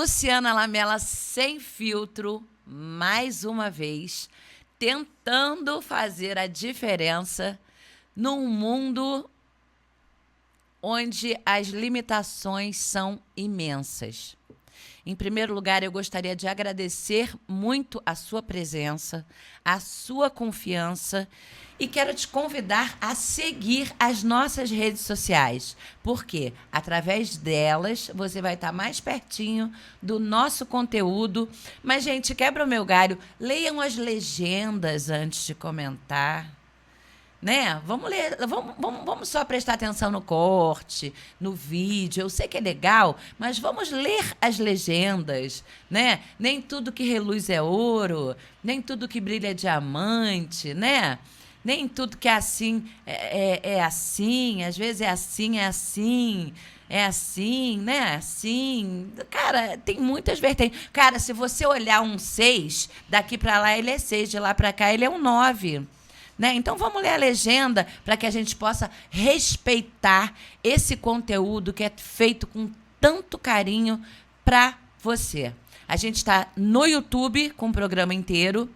Luciana Lamela sem filtro, mais uma vez, tentando fazer a diferença num mundo onde as limitações são imensas. Em primeiro lugar, eu gostaria de agradecer muito a sua presença, a sua confiança e quero te convidar a seguir as nossas redes sociais, porque através delas você vai estar mais pertinho do nosso conteúdo. Mas, gente, quebra o meu galho, leiam as legendas antes de comentar. Né? Vamos ler, vamos só prestar atenção no corte, no vídeo. Eu sei que é legal, mas vamos ler as legendas, né? Nem tudo que reluz é ouro, nem tudo que brilha é diamante, né? Nem tudo que é assim é assim, às vezes é assim, né? Assim. Cara, tem muitas vertentes. Cara, se você olhar um 6, daqui para lá ele é 6, de lá para cá ele é um 9. Né? Então, vamos ler a legenda para que a gente possa respeitar esse conteúdo que é feito com tanto carinho para você. A gente está no YouTube com o programa inteiro.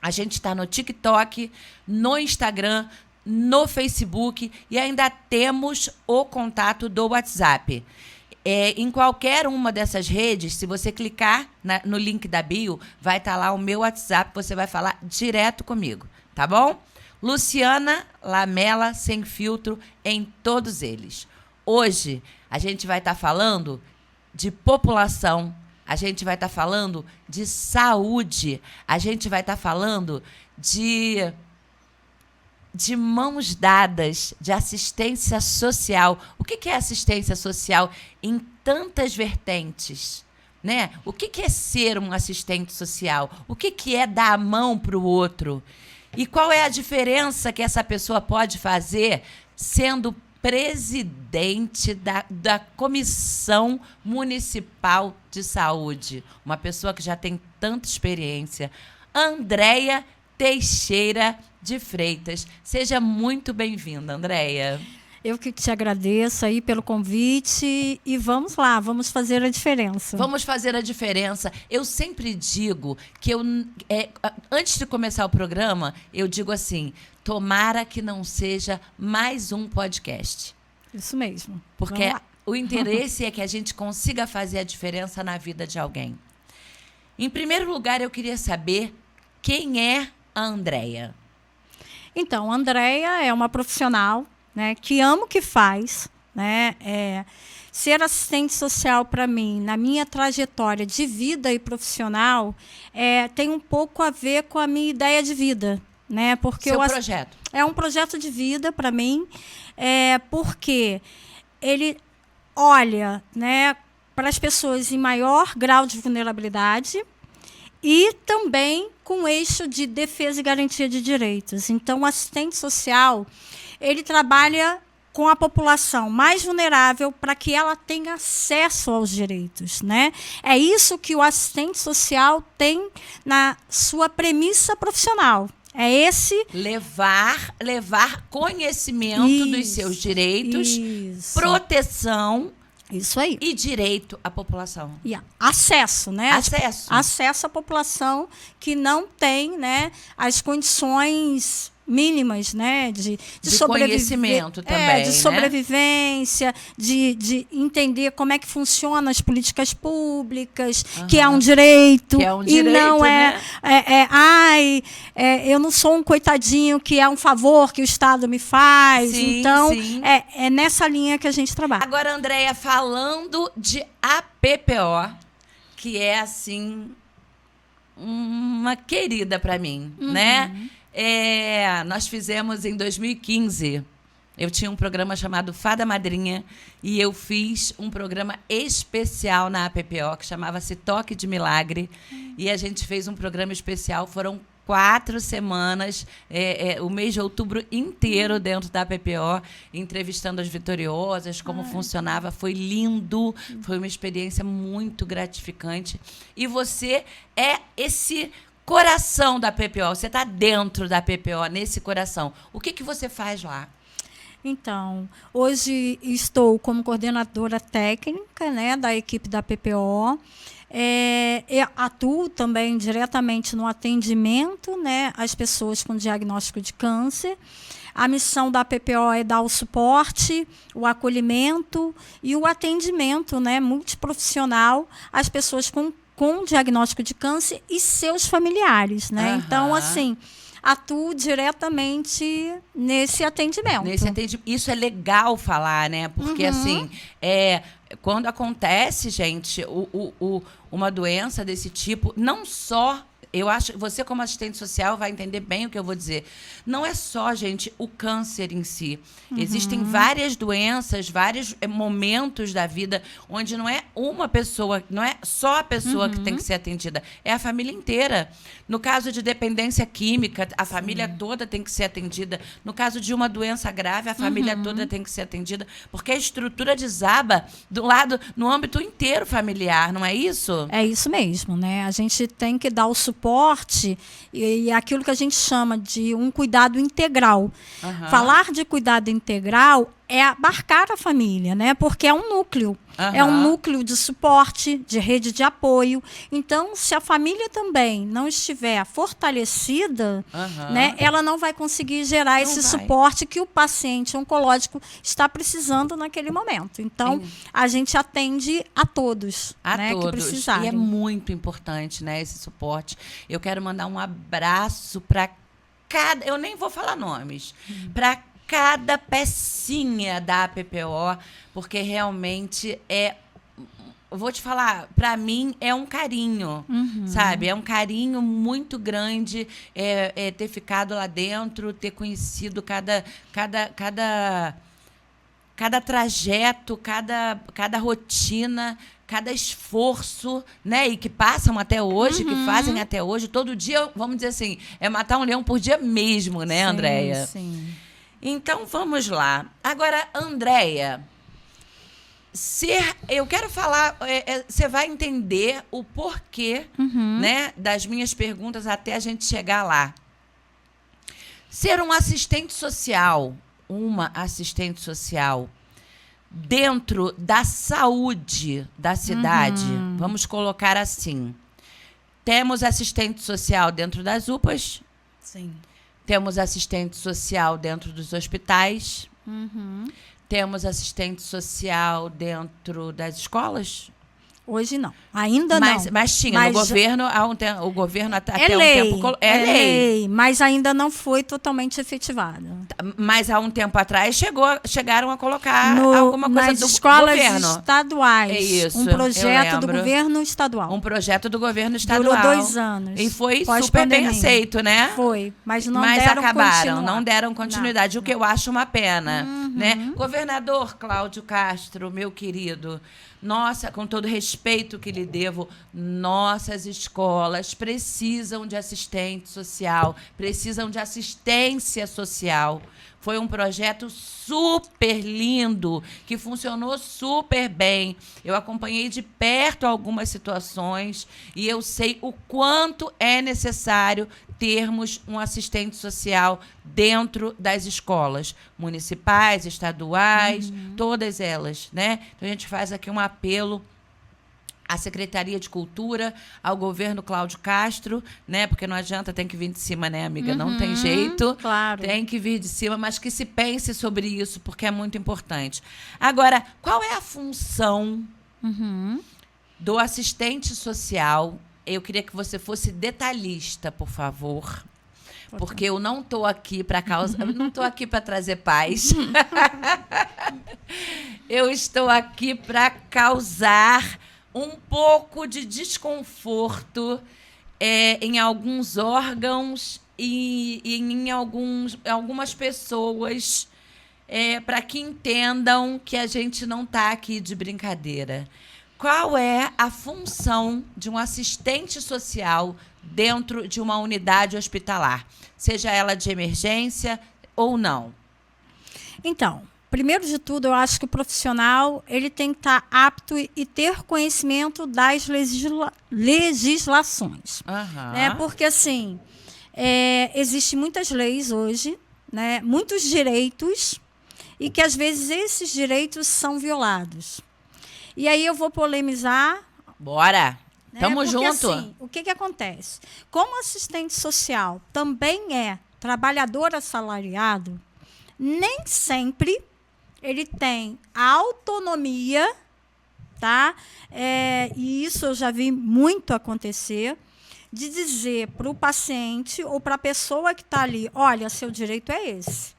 A gente está no TikTok, no Instagram, no Facebook e ainda temos o contato do WhatsApp. Em qualquer uma dessas redes, se você clicar no link da bio, vai estar lá o meu WhatsApp, você vai falar direto comigo. Tá bom? Luciana Lamela sem filtro em todos eles. Hoje a gente vai estar falando de população, a gente vai estar falando de saúde, a gente vai estar falando de mãos dadas, de assistência social. O que é assistência social em tantas vertentes? Né? O que é ser um assistente social? O que é dar a mão para o outro? E qual é a diferença que essa pessoa pode fazer sendo presidente da Comissão Municipal de Saúde? Uma pessoa que já tem tanta experiência. Andréia Teixeira de Freitas. Seja muito bem-vinda, Andréia. Eu que te agradeço aí pelo convite e vamos lá, vamos fazer a diferença. Vamos fazer a diferença. Eu sempre digo que antes de começar o programa, eu digo assim, tomara que não seja mais um podcast. Isso mesmo. Porque o interesse é que a gente consiga fazer a diferença na vida de alguém. Em primeiro lugar, eu queria saber quem é a Andréia. Então, a Andréia é uma profissional, né, que ama o que faz, né? Ser assistente social para mim, na minha trajetória de vida e profissional, tem um pouco a ver com a minha ideia de vida, né? Porque seu projeto é um projeto de vida para mim, porque ele olha, né, para as pessoas em maior grau de vulnerabilidade e também com eixo de defesa e garantia de direitos. Então, o assistente social ele trabalha com a população mais vulnerável para que ela tenha acesso aos direitos, né? É isso que o assistente social tem na sua premissa profissional. É esse levar conhecimento dos seus direitos, proteção. Isso aí. E direito à população. E acesso, né? Acesso. Acesso à população que não tem, né, as condições mínimas, né, de conhecimento também, de sobrevivência, de entender como é que funcionam as políticas públicas, que é um direito, e não eu não sou um coitadinho que é um favor que o Estado me faz. Sim, então, sim. É nessa linha que a gente trabalha. Agora, Andréia, falando de APPO, que é, assim, uma querida para mim, né? Nós fizemos em 2015, eu tinha um programa chamado Fada Madrinha e eu fiz um programa especial na APPO que chamava-se Toque de Milagre e a gente fez um programa especial, foram 4 semanas, o mês de outubro inteiro dentro da APPO, entrevistando as vitoriosas, como funcionava, foi lindo, foi uma experiência muito gratificante e você é esse coração da PPO, você está dentro da PPO, nesse coração. O que você faz lá? Então, hoje estou como coordenadora técnica, né, da equipe da PPO. Atuo também diretamente no atendimento, né, às pessoas com diagnóstico de câncer. A missão da PPO é dar o suporte, o acolhimento e o atendimento, né, multiprofissional às pessoas com diagnóstico de câncer e seus familiares, né? Então, assim, atuo diretamente nesse atendimento. Isso é legal falar, né? Porque, assim, quando acontece, gente, uma doença desse tipo, não só... Eu acho que você, como assistente social, vai entender bem o que eu vou dizer. Não é só, gente, o câncer em si. Existem várias doenças, vários momentos da vida onde não é uma pessoa, não é só a pessoa que tem que ser atendida, é a família inteira. No caso de dependência química, a família toda tem que ser atendida. No caso de uma doença grave, a família toda tem que ser atendida, porque a estrutura desaba no âmbito inteiro familiar, não é isso? É isso mesmo, né? A gente tem que dar o suporte e aquilo que a gente chama de um cuidado integral. Falar de cuidado integral é abarcar a família, né? Porque é um núcleo. É um núcleo de suporte, de rede de apoio. Então, se a família também não estiver fortalecida, né, ela não vai conseguir gerar esse suporte que o paciente oncológico está precisando naquele momento. Então, a gente atende a todos, né, que precisarem. E é muito importante, né, esse suporte. Eu quero mandar um abraço para cada... Eu nem vou falar nomes. Para cada pecinha da PPO, porque realmente eu vou te falar, para mim é um carinho, sabe? É um carinho muito grande ter ficado lá dentro, ter conhecido cada trajeto, cada rotina, cada esforço, né? E que passam até hoje, que fazem até hoje. Todo dia, vamos dizer assim, é matar um leão por dia mesmo, né, Andréia? Sim. Então, vamos lá. Agora, Andréia, eu quero falar, você vai entender o porquê, né, das minhas perguntas até a gente chegar lá. Ser um assistente social, uma assistente social, dentro da saúde da cidade, vamos colocar assim, temos assistente social dentro das UPAs, Sim. Temos assistente social dentro dos hospitais. Temos assistente social dentro das escolas. Hoje não. Ainda não. Mas tinha. No governo, o governo até um tempo... É lei. Mas ainda não foi totalmente efetivada. Mas há um tempo atrás chegaram a colocar alguma coisa nas do escolas governo. Estaduais. É isso, um projeto do governo estadual. Um projeto do governo estadual. Durou 2 anos. E foi super bem aceito, né? Foi. Mas não deram continuidade. O que eu acho uma pena. Né? Governador Cláudio Castro, meu querido... Nossa, com todo respeito que lhe devo, nossas escolas precisam de assistente social, precisam de assistência social. Foi um projeto super lindo, que funcionou super bem. Eu acompanhei de perto algumas situações e eu sei o quanto é necessário termos um assistente social dentro das escolas municipais, estaduais, todas elas, né? Então, a gente faz aqui um apelo à Secretaria de Cultura, ao governo Cláudio Castro, né? Porque não adianta, tem que vir de cima, né, amiga? Não tem jeito. Claro. Tem que vir de cima, mas que se pense sobre isso, porque é muito importante. Agora, qual é a função do assistente social? Eu queria que você fosse detalhista, por favor. Porque eu não estou aqui para não estou aqui para trazer paz. Eu estou aqui para causar um pouco de desconforto em alguns órgãos e em algumas pessoas, para que entendam que a gente não está aqui de brincadeira. Qual é a função de um assistente social dentro de uma unidade hospitalar, seja ela de emergência ou não? Então, primeiro de tudo, eu acho que o profissional ele tem que estar apto e ter conhecimento das legislações. Né? Porque, assim, existem muitas leis hoje, né? Muitos direitos, e que, às vezes, esses direitos são violados. E aí eu vou polemizar. Bora! Né? Tamo Porque, junto. assim, o que acontece? Como assistente social também é trabalhador assalariado, nem sempre ele tem a autonomia, tá? E isso eu já vi muito acontecer, de dizer para o paciente ou para a pessoa que está ali, olha, seu direito é esse.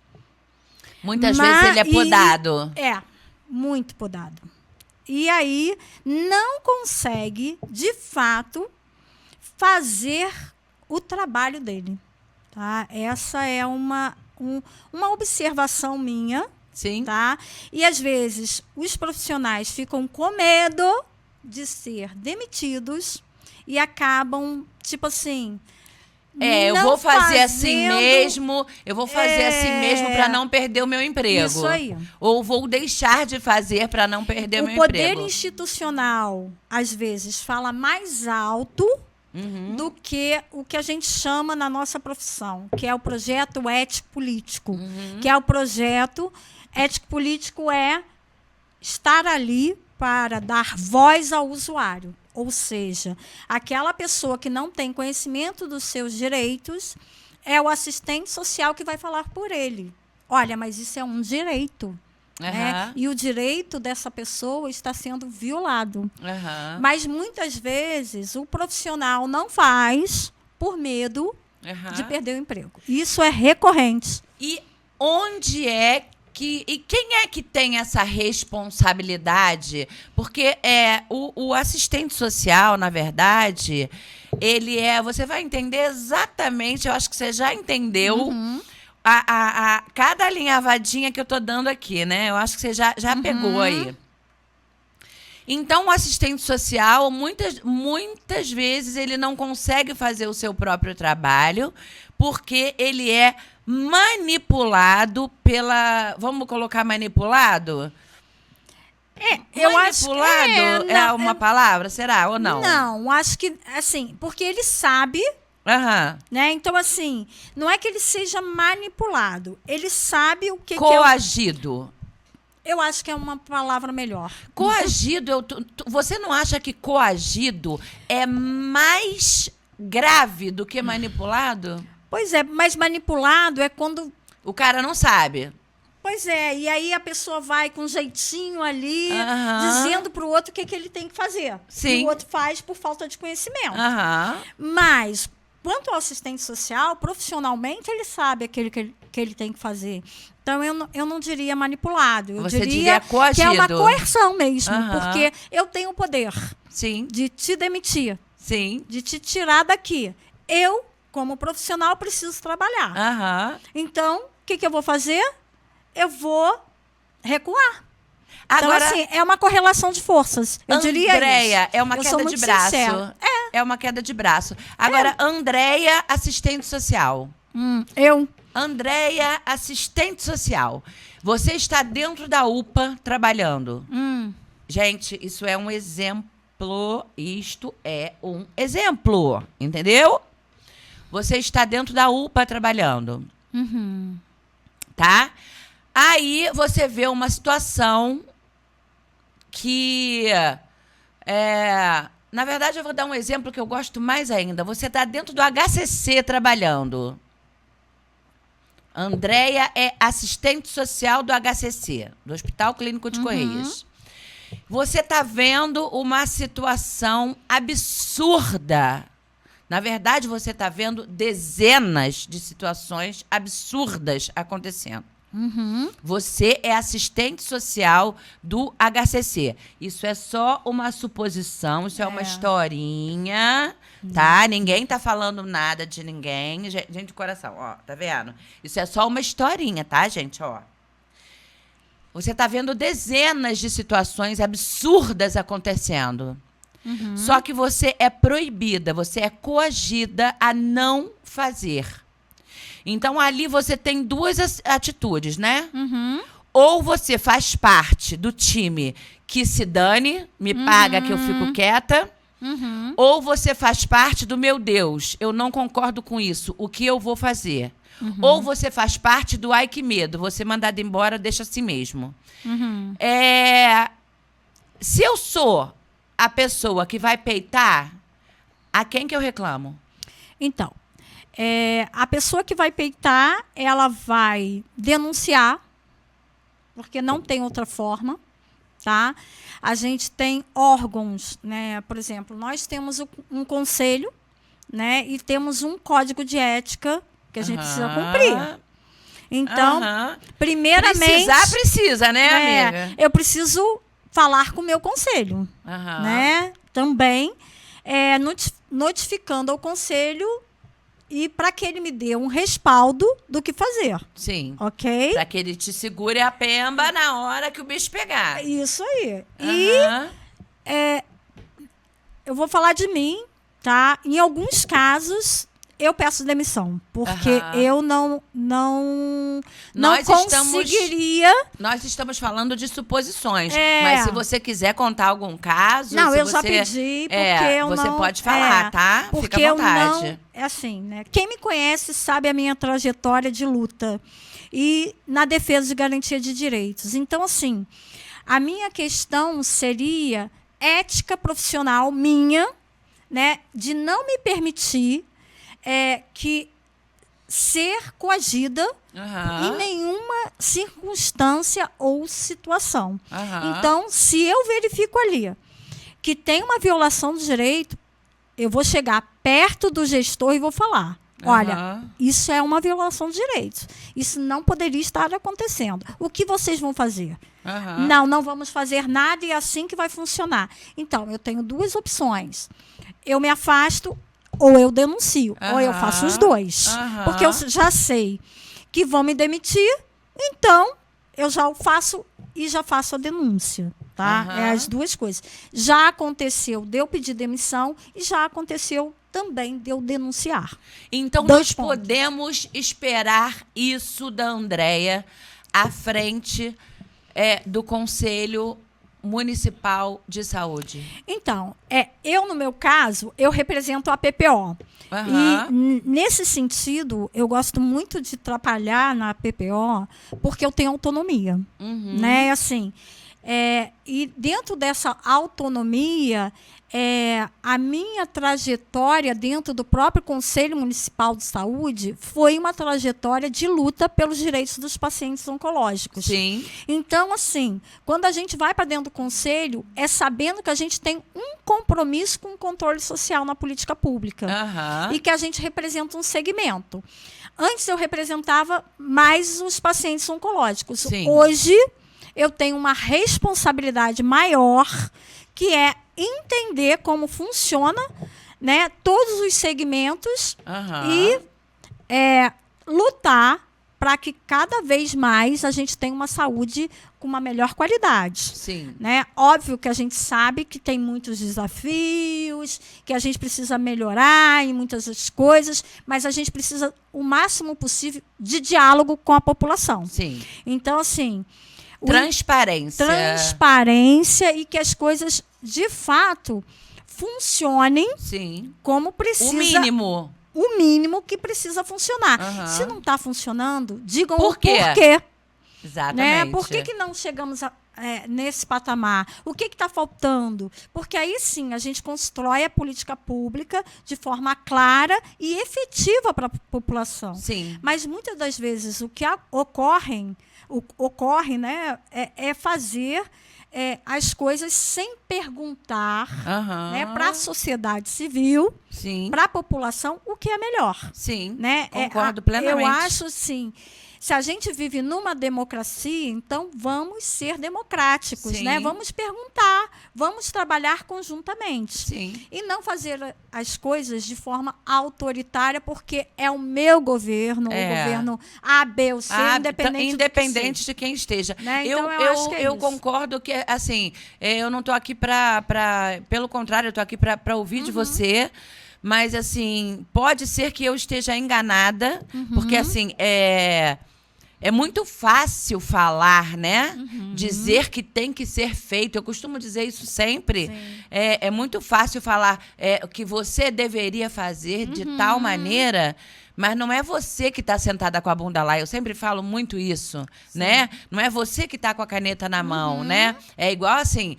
Muitas vezes ele é podado. Muito podado. E aí não consegue, de fato, fazer o trabalho dele. Tá? Essa é uma observação minha. Sim. Tá? E, às vezes, os profissionais ficam com medo de ser demitidos e acabam, tipo assim... eu vou fazer assim mesmo, para não perder o meu emprego. Isso aí. Ou vou deixar de fazer para não perder o meu emprego. O poder institucional, às vezes, fala mais alto do que o que a gente chama na nossa profissão, que é o projeto ético-político. Que é o projeto ético-político é estar ali para dar voz ao usuário. Ou seja, aquela pessoa que não tem conhecimento dos seus direitos é o assistente social que vai falar por ele. Olha, mas isso é um direito. Né? E o direito dessa pessoa está sendo violado. Mas, muitas vezes, o profissional não faz por medo de perder o emprego. Isso é recorrente. E onde é e quem é que tem essa responsabilidade? Porque o assistente social, na verdade, ele você vai entender exatamente, eu acho que você já entendeu cada alinhavadinha que eu estou dando aqui, né? Eu acho que você já pegou aí. Então, o assistente social, muitas vezes, ele não consegue fazer o seu próprio trabalho, porque ele é manipulado pela... Vamos colocar manipulado? Eu acho que é uma palavra, será? Ou não? Não, acho que, assim, porque ele sabe... Né? Então, assim, não é que ele seja manipulado. Ele sabe o que coagido. Eu acho que é uma palavra melhor. Coagido, você não acha que coagido é mais grave do que manipulado? Pois é, mas manipulado é quando... O cara não sabe. Pois é, e aí a pessoa vai com um jeitinho ali, dizendo para o outro o que ele tem que fazer. Sim. E o outro faz por falta de conhecimento. Mas, quanto ao assistente social, profissionalmente, ele sabe aquilo que ele tem que fazer. Então, eu não diria manipulado. Eu diria coagido. Que é uma coerção mesmo. Porque eu tenho o poder de te demitir. Sim. De te tirar daqui. Eu, como profissional, preciso trabalhar. Então, o que eu vou fazer? Eu vou recuar. Agora, então, assim, é uma correlação de forças. Eu diria Andréia, isso. é uma queda de braço. É uma queda de braço. Agora, Andréia, assistente social. Andréia, assistente social. Você está dentro da UPA trabalhando. Gente, isso é um exemplo. Isto é um exemplo. Entendeu? Você está dentro da UPA trabalhando. Tá? Aí você vê uma situação que... na verdade, eu vou dar um exemplo que eu gosto mais ainda. Você está dentro do HCC trabalhando. Andréia é assistente social do HCC, do Hospital Clínico de Correios. Você está vendo uma situação absurda. Na verdade, você está vendo dezenas de situações absurdas acontecendo. Você é assistente social do HCC. Isso é só uma suposição, isso é uma historinha, tá? Ninguém tá falando nada de ninguém. Gente de coração, ó, tá vendo? Isso é só uma historinha, tá, gente? Ó. Você tá vendo dezenas de situações absurdas acontecendo. Só que você é proibida, você é coagida a não fazer. Então, ali você tem duas atitudes, né? Ou você faz parte do time que se dane, me paga que eu fico quieta. Ou você faz parte do meu Deus, eu não concordo com isso, o que eu vou fazer? Ou você faz parte do ai que medo, você mandado embora, deixa assim mesmo. Se eu sou a pessoa que vai peitar, a quem que eu reclamo? Então, a pessoa que vai peitar, ela vai denunciar, porque não tem outra forma, tá? A gente tem órgãos, né? Por exemplo, nós temos um conselho, né? E temos um código de ética que a gente precisa cumprir. Então, primeiramente... Precisa, né, amiga? Eu preciso falar com o meu conselho, né? Também notificando ao conselho e para que ele me dê um respaldo do que fazer. Sim. Ok? Para que ele te segure a pemba na hora que o bicho pegar. Isso aí. E eu vou falar de mim, tá? Em alguns casos, eu peço demissão, porque eu não conseguiria... Nós estamos falando de suposições, mas se você quiser contar algum caso... Não, eu já pedi, porque eu você não... pode falar, tá? Porque fica à vontade. Eu não... É assim, né? Quem me conhece sabe a minha trajetória de luta e na defesa de garantia de direitos. Então, assim, a minha questão seria ética profissional minha, né? De não me permitir que ser coagida em nenhuma circunstância ou situação. Então, se eu verifico ali que tem uma violação do direito, eu vou chegar perto do gestor e vou falar: olha, isso é uma violação de direitos. Isso não poderia estar acontecendo. O que vocês vão fazer? Não vamos fazer nada e é assim que vai funcionar. Então, eu tenho duas opções. Eu me afasto ou eu denuncio, ou eu faço os dois. Porque eu já sei que vão me demitir, então eu já o faço e já faço a denúncia. Tá? É as duas coisas. Já aconteceu de eu pedir demissão e já aconteceu também de eu denunciar. Então, nós podemos esperar isso da Andréia à frente do Conselho Municipal de Saúde? Então, eu, no meu caso, eu represento a PPO. E, nesse sentido, eu gosto muito de trabalhar na PPO porque eu tenho autonomia. Né? Assim, e dentro dessa autonomia, a minha trajetória dentro do próprio Conselho Municipal de Saúde foi uma trajetória de luta pelos direitos dos pacientes oncológicos. Sim. Então, assim, quando a gente vai para dentro do Conselho, é sabendo que a gente tem um compromisso com o controle social na política pública. E que a gente representa um segmento. Antes eu representava mais os pacientes oncológicos. Sim. Hoje eu tenho uma responsabilidade maior, que é entender como funciona, né, todos os segmentos e lutar para que cada vez mais a gente tenha uma saúde com uma melhor qualidade. Sim. Né? Óbvio que a gente sabe que tem muitos desafios, que a gente precisa melhorar em muitas das coisas, mas a gente precisa o máximo possível de diálogo com a população. Sim. Então, assim... Transparência e que as coisas, de fato, funcionem como precisa. O mínimo que precisa funcionar. Se não está funcionando, digam por quê. O porquê. Exatamente. Né? Por que não chegamos nesse patamar? O que está faltando? Porque aí sim a gente constrói a política pública de forma clara e efetiva para a população. Sim. Mas muitas das vezes o que ocorre, né, é fazer as coisas sem perguntar né, para a sociedade civil, para a população, o que é melhor. Sim, né? concordo plenamente. Eu acho, sim, se a gente vive numa democracia, então vamos ser democráticos, né? Vamos perguntar, vamos trabalhar conjuntamente. Sim. E não fazer as coisas de forma autoritária, porque é o meu governo, o governo A, B ou C, independente de quem esteja. Né? Então, eu concordo que, assim, eu não estou aqui pelo contrário, eu estou aqui para ouvir de você. Mas, assim, pode ser que eu esteja enganada, porque, assim, é muito fácil falar, né? Dizer que tem que ser feito. Eu costumo dizer isso sempre. É muito fácil falar que você deveria fazer de tal maneira, Mas não é você que está sentada com a bunda lá. Eu sempre falo muito isso, né? Não é você que está com a caneta na mão, né? É igual assim,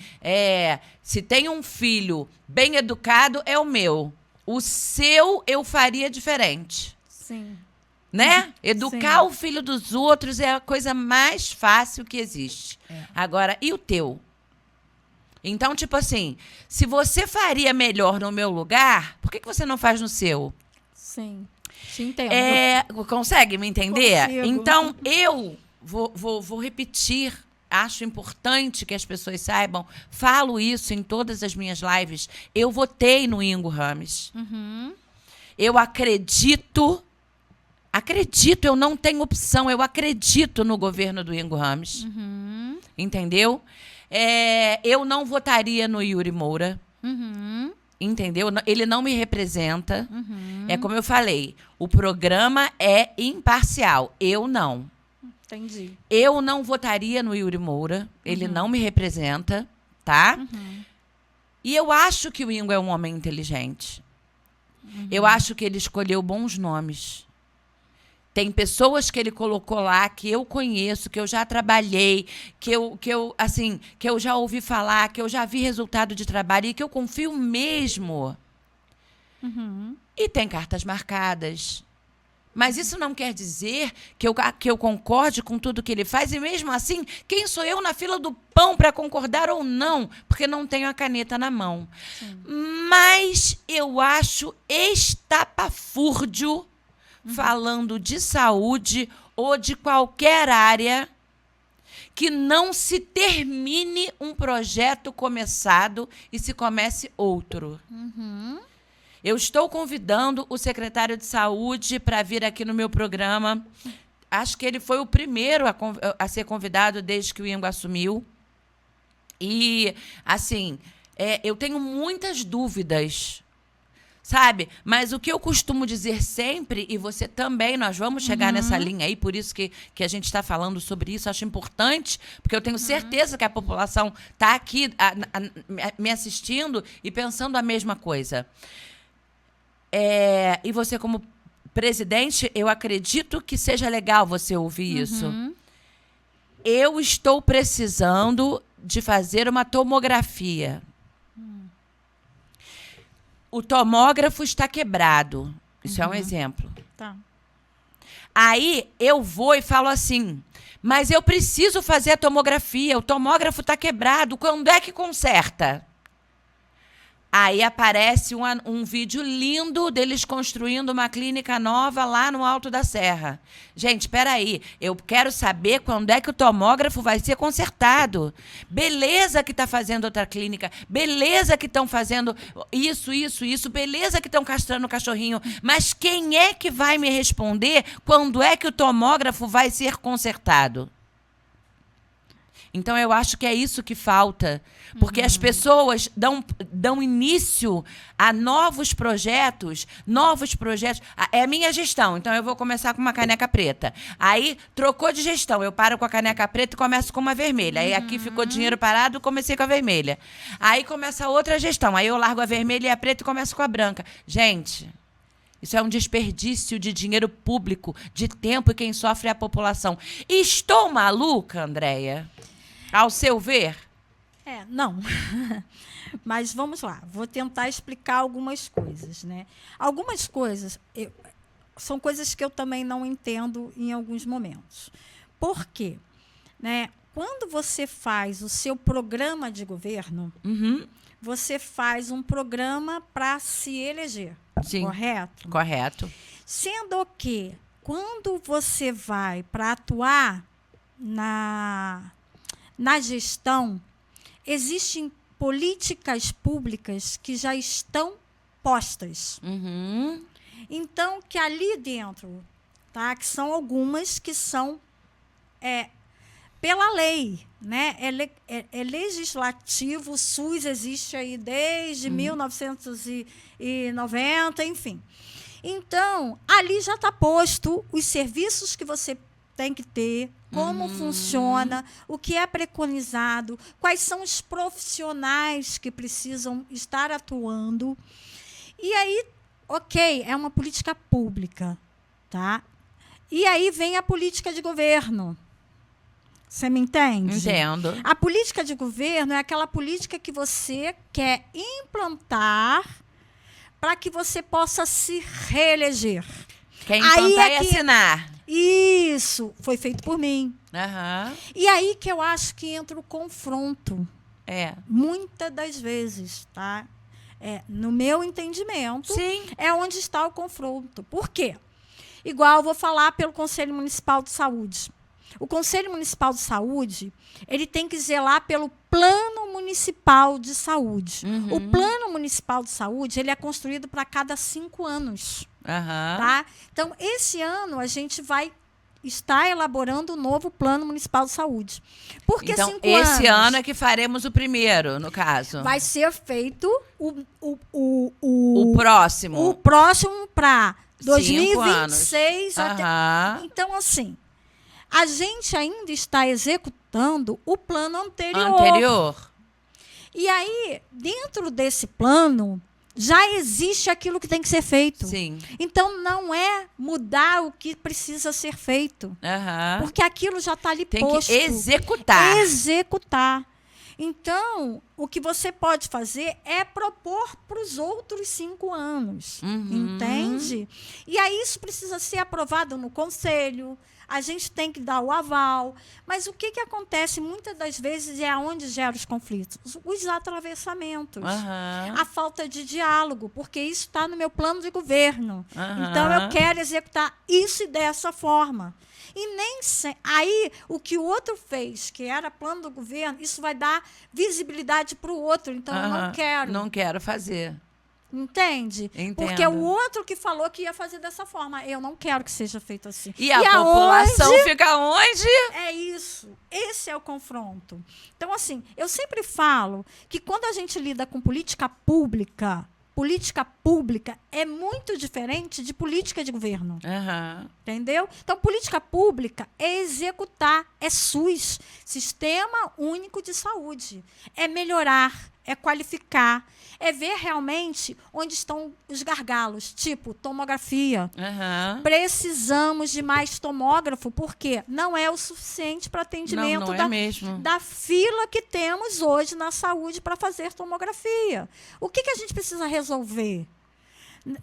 se tem um filho bem educado, é o meu. O seu eu faria diferente. Sim. Né? Educar Sim. o filho dos outros é a coisa mais fácil que existe. Agora, e o teu? Então, tipo assim, se você faria melhor no meu lugar, por que você não faz no seu? Sim. Te entendo. Consegue me entender? Consigo. Então, eu vou repetir. Acho importante que as pessoas saibam. Falo isso em todas as minhas lives. Eu votei no Ingo Rames. Eu acredito, eu não tenho opção. Eu acredito no governo do Ingo Rames. Entendeu? Eu não votaria no Yuri Moura. Entendeu? Ele não me representa. É como eu falei, o programa é imparcial. Eu não. Entendi. Eu não votaria no Yuri Moura. Ele não me representa, tá? E eu acho que o Ingo é um homem inteligente. Eu acho que ele escolheu bons nomes. Tem pessoas que ele colocou lá que eu conheço, que eu já trabalhei, que eu já ouvi falar, que eu já vi resultado de trabalho e que eu confio mesmo. E tem cartas marcadas. Mas isso não quer dizer que eu concorde com tudo que ele faz. E mesmo assim, quem sou eu na fila do pão para concordar ou não? Porque não tenho a caneta na mão. Mas eu acho estapafúrdio falando de saúde ou de qualquer área que não se termine um projeto começado e se comece outro. Eu estou convidando o secretário de Saúde para vir aqui no meu programa. Acho que ele foi o primeiro a ser convidado desde que o Ingo assumiu. E, assim, eu tenho muitas dúvidas, sabe? Mas o que eu costumo dizer sempre, e você também, nós vamos chegar nessa linha aí, por isso que a gente está falando sobre isso, acho importante, porque eu tenho certeza que a população está aqui me assistindo e pensando a mesma coisa. E você, como presidente, eu acredito que seja legal você ouvir isso. Eu estou precisando de fazer uma tomografia. O tomógrafo está quebrado. Isso é um exemplo. Tá. Aí eu vou e falo assim, mas eu preciso fazer a tomografia, o tomógrafo está quebrado, quando é que conserta? Aí aparece um vídeo lindo deles construindo uma clínica nova lá no Alto da Serra. Gente, espera aí. Eu quero saber quando é que o tomógrafo vai ser consertado. Beleza que está fazendo outra clínica. Beleza que estão fazendo isso. Beleza que estão castrando o cachorrinho. Mas quem é que vai me responder quando é que o tomógrafo vai ser consertado? Então, eu acho que é isso que falta. Porque as pessoas dão início a novos projetos. É a minha gestão, então eu vou começar com uma caneca preta. Aí, trocou de gestão, eu paro com a caneca preta e começo com uma vermelha. Aí, aqui ficou dinheiro parado, comecei com a vermelha. Aí, começa outra gestão. Aí, eu largo a vermelha e a preta e começo com a branca. Gente, isso é um desperdício de dinheiro público, de tempo, e quem sofre é a população. Estou maluca, Andréia? Ao seu ver? Não. Mas vamos lá. Vou tentar explicar algumas coisas, né? Algumas coisas são coisas que eu também não entendo em alguns momentos. Por quê? Né? Quando você faz o seu programa de governo, você faz um programa para se eleger. Sim. Correto? Correto. Sendo que, quando você vai para atuar na gestão, existem políticas públicas que já estão postas. Então, que ali dentro, tá, que são algumas que são pela lei, né? É legislativo, o SUS existe aí desde 1990, enfim. Então, ali já está posto os serviços que você tem que ter, como funciona, o que é preconizado, quais são os profissionais que precisam estar atuando. E aí, ok, é uma política pública, tá? E aí vem a política de governo. Você me entende? Entendo. A política de governo é aquela política que você quer implantar para que você possa se reeleger. Quer implantar e assinar. Isso, foi feito por mim. Aham. E aí que eu acho que entra o confronto. É. Muitas das vezes, tá? No meu entendimento, Sim. é onde está o confronto. Por quê? Igual eu vou falar pelo Conselho Municipal de Saúde. O Conselho Municipal de Saúde, ele tem que zelar pelo Plano Municipal de Saúde. Uhum. O Plano Municipal de Saúde, ele é construído para cada 5 anos. Aham. Tá? Então, esse ano, a gente vai estar elaborando o novo Plano Municipal de Saúde. Por que Então, 5 esse anos? ano é que faremos o primeiro, no caso. Vai ser feito O próximo. o próximo para 5 anos. 2026. Aham. Então, assim, a gente ainda está executando o plano Anterior. E aí, dentro desse plano, já existe aquilo que tem que ser feito. Sim. Então, não é mudar o que precisa ser feito. Aham. Porque aquilo já está ali Tem posto. que executar. Executar. Então, o que você pode fazer é propor para os outros 5 anos. Uhum. Entende? E aí isso precisa ser aprovado no conselho. A gente tem que dar o aval. Mas o que acontece muitas das vezes é onde gera os conflitos? Os atravessamentos. Aham. A falta de diálogo, porque isso está no meu plano de governo. Aham. Então, eu quero executar isso dessa forma. E nem aí, o que o outro fez, que era plano do governo, isso vai dar visibilidade para o outro. Então, eu não quero. Não quero fazer. Entende? Entendo. Porque o outro que falou que ia fazer dessa forma. Eu não quero que seja feito assim. E a população aonde fica onde? é isso. Esse é o confronto. Então, assim, eu sempre falo que quando a gente lida com política pública é muito diferente de política de governo. Aham. Entendeu? Então, política pública é executar, é SUS, Sistema Único de Saúde. É melhorar, é qualificar, é ver realmente onde estão os gargalos, tipo tomografia. Aham. Precisamos de mais tomógrafo, porque não é o suficiente para atendimento Não é mesmo. da fila que temos hoje na saúde para fazer tomografia. O que a gente precisa resolver?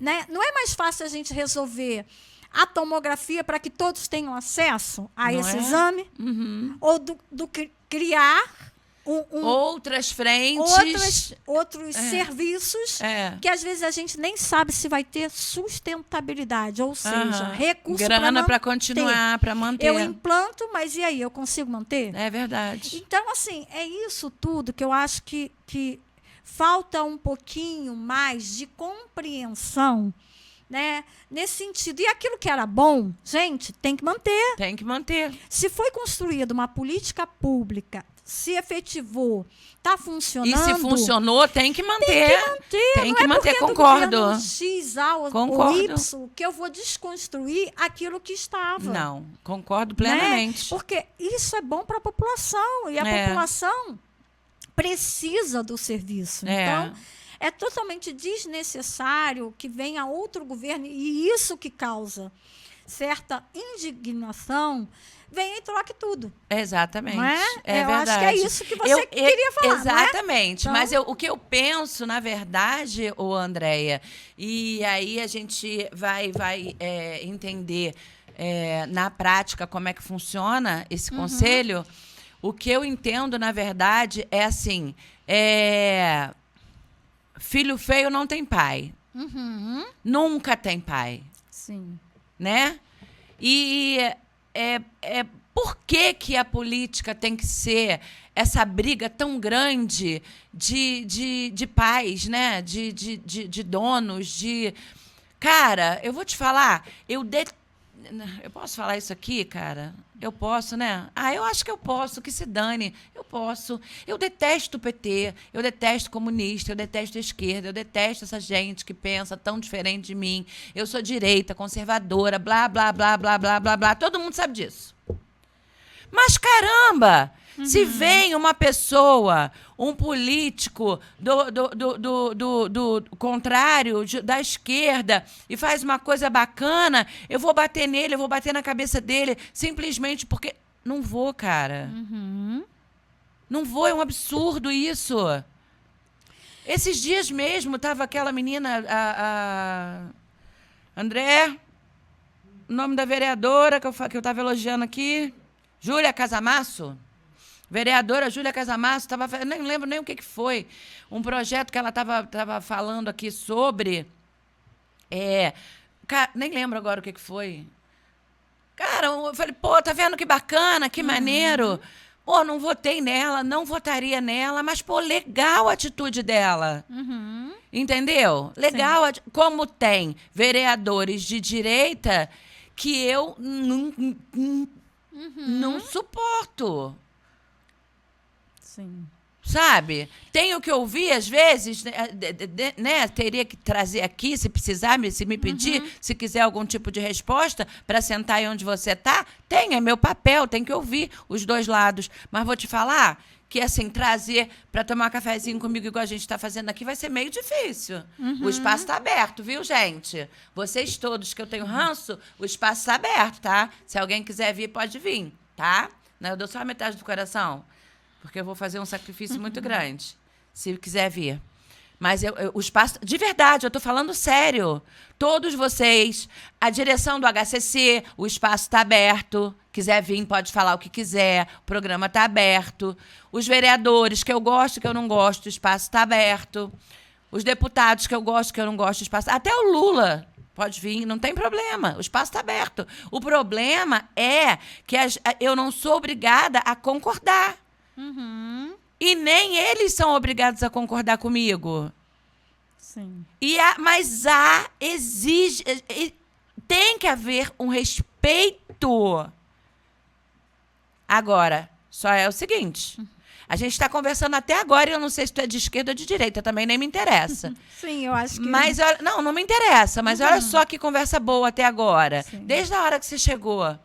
Né? Não é mais fácil a gente resolver a tomografia para que todos tenham acesso a Não esse é? exame? Uhum. Ou do criar Outras frentes. outros serviços É. que às vezes a gente nem sabe se vai ter sustentabilidade, ou seja, Aham. recurso Grana para para continuar, para manter. Eu implanto, mas e aí, eu consigo manter? É verdade. Então, assim, é isso tudo que eu acho que falta um pouquinho mais de compreensão, né, nesse sentido. E aquilo que era bom, gente, tem que manter. Tem que manter. Se foi construída uma política pública, se efetivou, está funcionando. E se funcionou, tem que manter. Tem Não que é manter, porque concordo. do governo X, A ou Concordo. Y que eu vou desconstruir aquilo que estava. Não, concordo Né? plenamente. Porque isso é bom para a população. E a população precisa do serviço. É. Então, é totalmente desnecessário que venha outro governo, e isso que causa certa indignação, venha e troque tudo. Exatamente. Não é? É eu verdade. acho que é isso que você queria falar. Exatamente. Não é? Mas o que eu penso, na verdade, Andréia, e aí a gente vai entender na prática como é que funciona esse conselho. O que eu entendo, na verdade, é assim: filho feio não tem pai. Nunca tem pai. Sim. Né? E por que a política tem que ser essa briga tão grande de pais, né? de donos, de... Cara, eu vou te falar, eu posso falar isso aqui, cara? Eu posso, né? Eu acho que eu posso, que se dane. Eu posso. Eu detesto o PT, eu detesto comunista, eu detesto a esquerda, eu detesto essa gente que pensa tão diferente de mim. Eu sou direita, conservadora, blá, blá, blá, blá, blá, blá, blá. Todo mundo sabe disso. Mas, caramba, Se vem uma pessoa, um político do contrário, da esquerda, e faz uma coisa bacana, eu vou bater nele, eu vou bater na cabeça dele, simplesmente porque... Não vou, cara. Não vou, é um absurdo isso. Esses dias mesmo, tava aquela menina, a André, o nome da vereadora que eu estava elogiando aqui, Júlia Casamasso. Vereadora Júlia Casamasso, nem lembro nem o que foi. Um projeto que ela estava falando aqui sobre. Nem lembro agora o que foi. Cara, eu falei, pô, tá vendo que bacana, que maneiro. Pô, não votei nela, não votaria nela, mas, pô, legal a atitude dela. Entendeu? Legal. Como tem vereadores de direita que eu não suporto. Sim. Sabe? Tenho que ouvir, às vezes, né? Teria que trazer aqui, se precisar, se me pedir, se quiser algum tipo de resposta, para sentar aí onde você está. É meu papel, tem que ouvir os dois lados. Mas vou te falar que, assim, trazer para tomar um cafezinho comigo, igual a gente está fazendo aqui, vai ser meio difícil. O espaço está aberto, viu, gente? Vocês todos que eu tenho ranço, o espaço está aberto, tá? Se alguém quiser vir, pode vir, tá? Não, eu dou só a metade do coração. Porque eu vou fazer um sacrifício muito grande, se quiser vir. Mas o espaço... De verdade, eu estou falando sério. Todos vocês, a direção do HCC, o espaço está aberto. Quiser vir, pode falar o que quiser. O programa está aberto. Os vereadores, que eu gosto, que eu não gosto, o espaço está aberto. Os deputados, que eu gosto, que eu não gosto, o espaço... Até o Lula pode vir, não tem problema. O espaço está aberto. O problema é que eu não sou obrigada a concordar. E nem eles são obrigados a concordar comigo. Sim. Mas exige... Tem que haver um respeito. Agora, só é o seguinte... A gente está conversando até agora e eu não sei se tu é de esquerda ou de direita, também nem me interessa. Sim, eu acho que... Mas, não me interessa. Mas olha só que conversa boa até agora. Sim. Desde a hora que você chegou...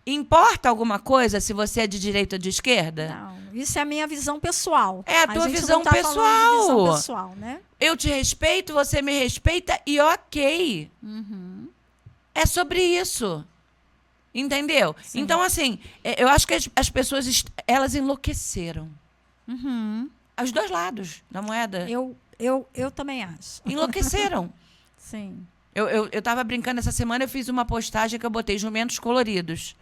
Importa alguma coisa se você é de direita ou de esquerda? Não, isso é a minha visão pessoal. É a tua visão não tá pessoal. falando de visão pessoal, né? Eu te respeito, você me respeita e ok. É sobre isso. Entendeu? Sim. Então, assim, eu acho que as pessoas, elas enlouqueceram. Os dois lados da moeda. Eu também acho. Enlouqueceram. Sim. Eu estava brincando essa semana, eu fiz uma postagem que eu botei jumentos coloridos.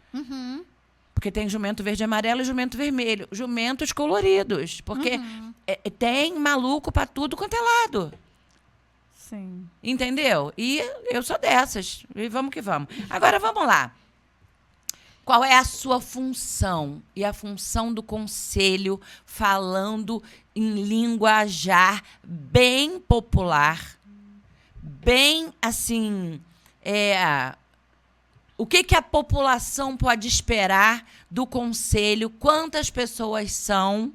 Porque tem jumento verde e amarelo e jumento vermelho. Jumentos coloridos. Porque tem maluco para tudo quanto é lado. Sim. Entendeu? E eu sou dessas. E vamos que vamos. Agora, vamos lá. Qual é a sua função? E a função do conselho falando em linguajar bem popular, bem, assim, o que a população pode esperar do conselho, quantas pessoas são,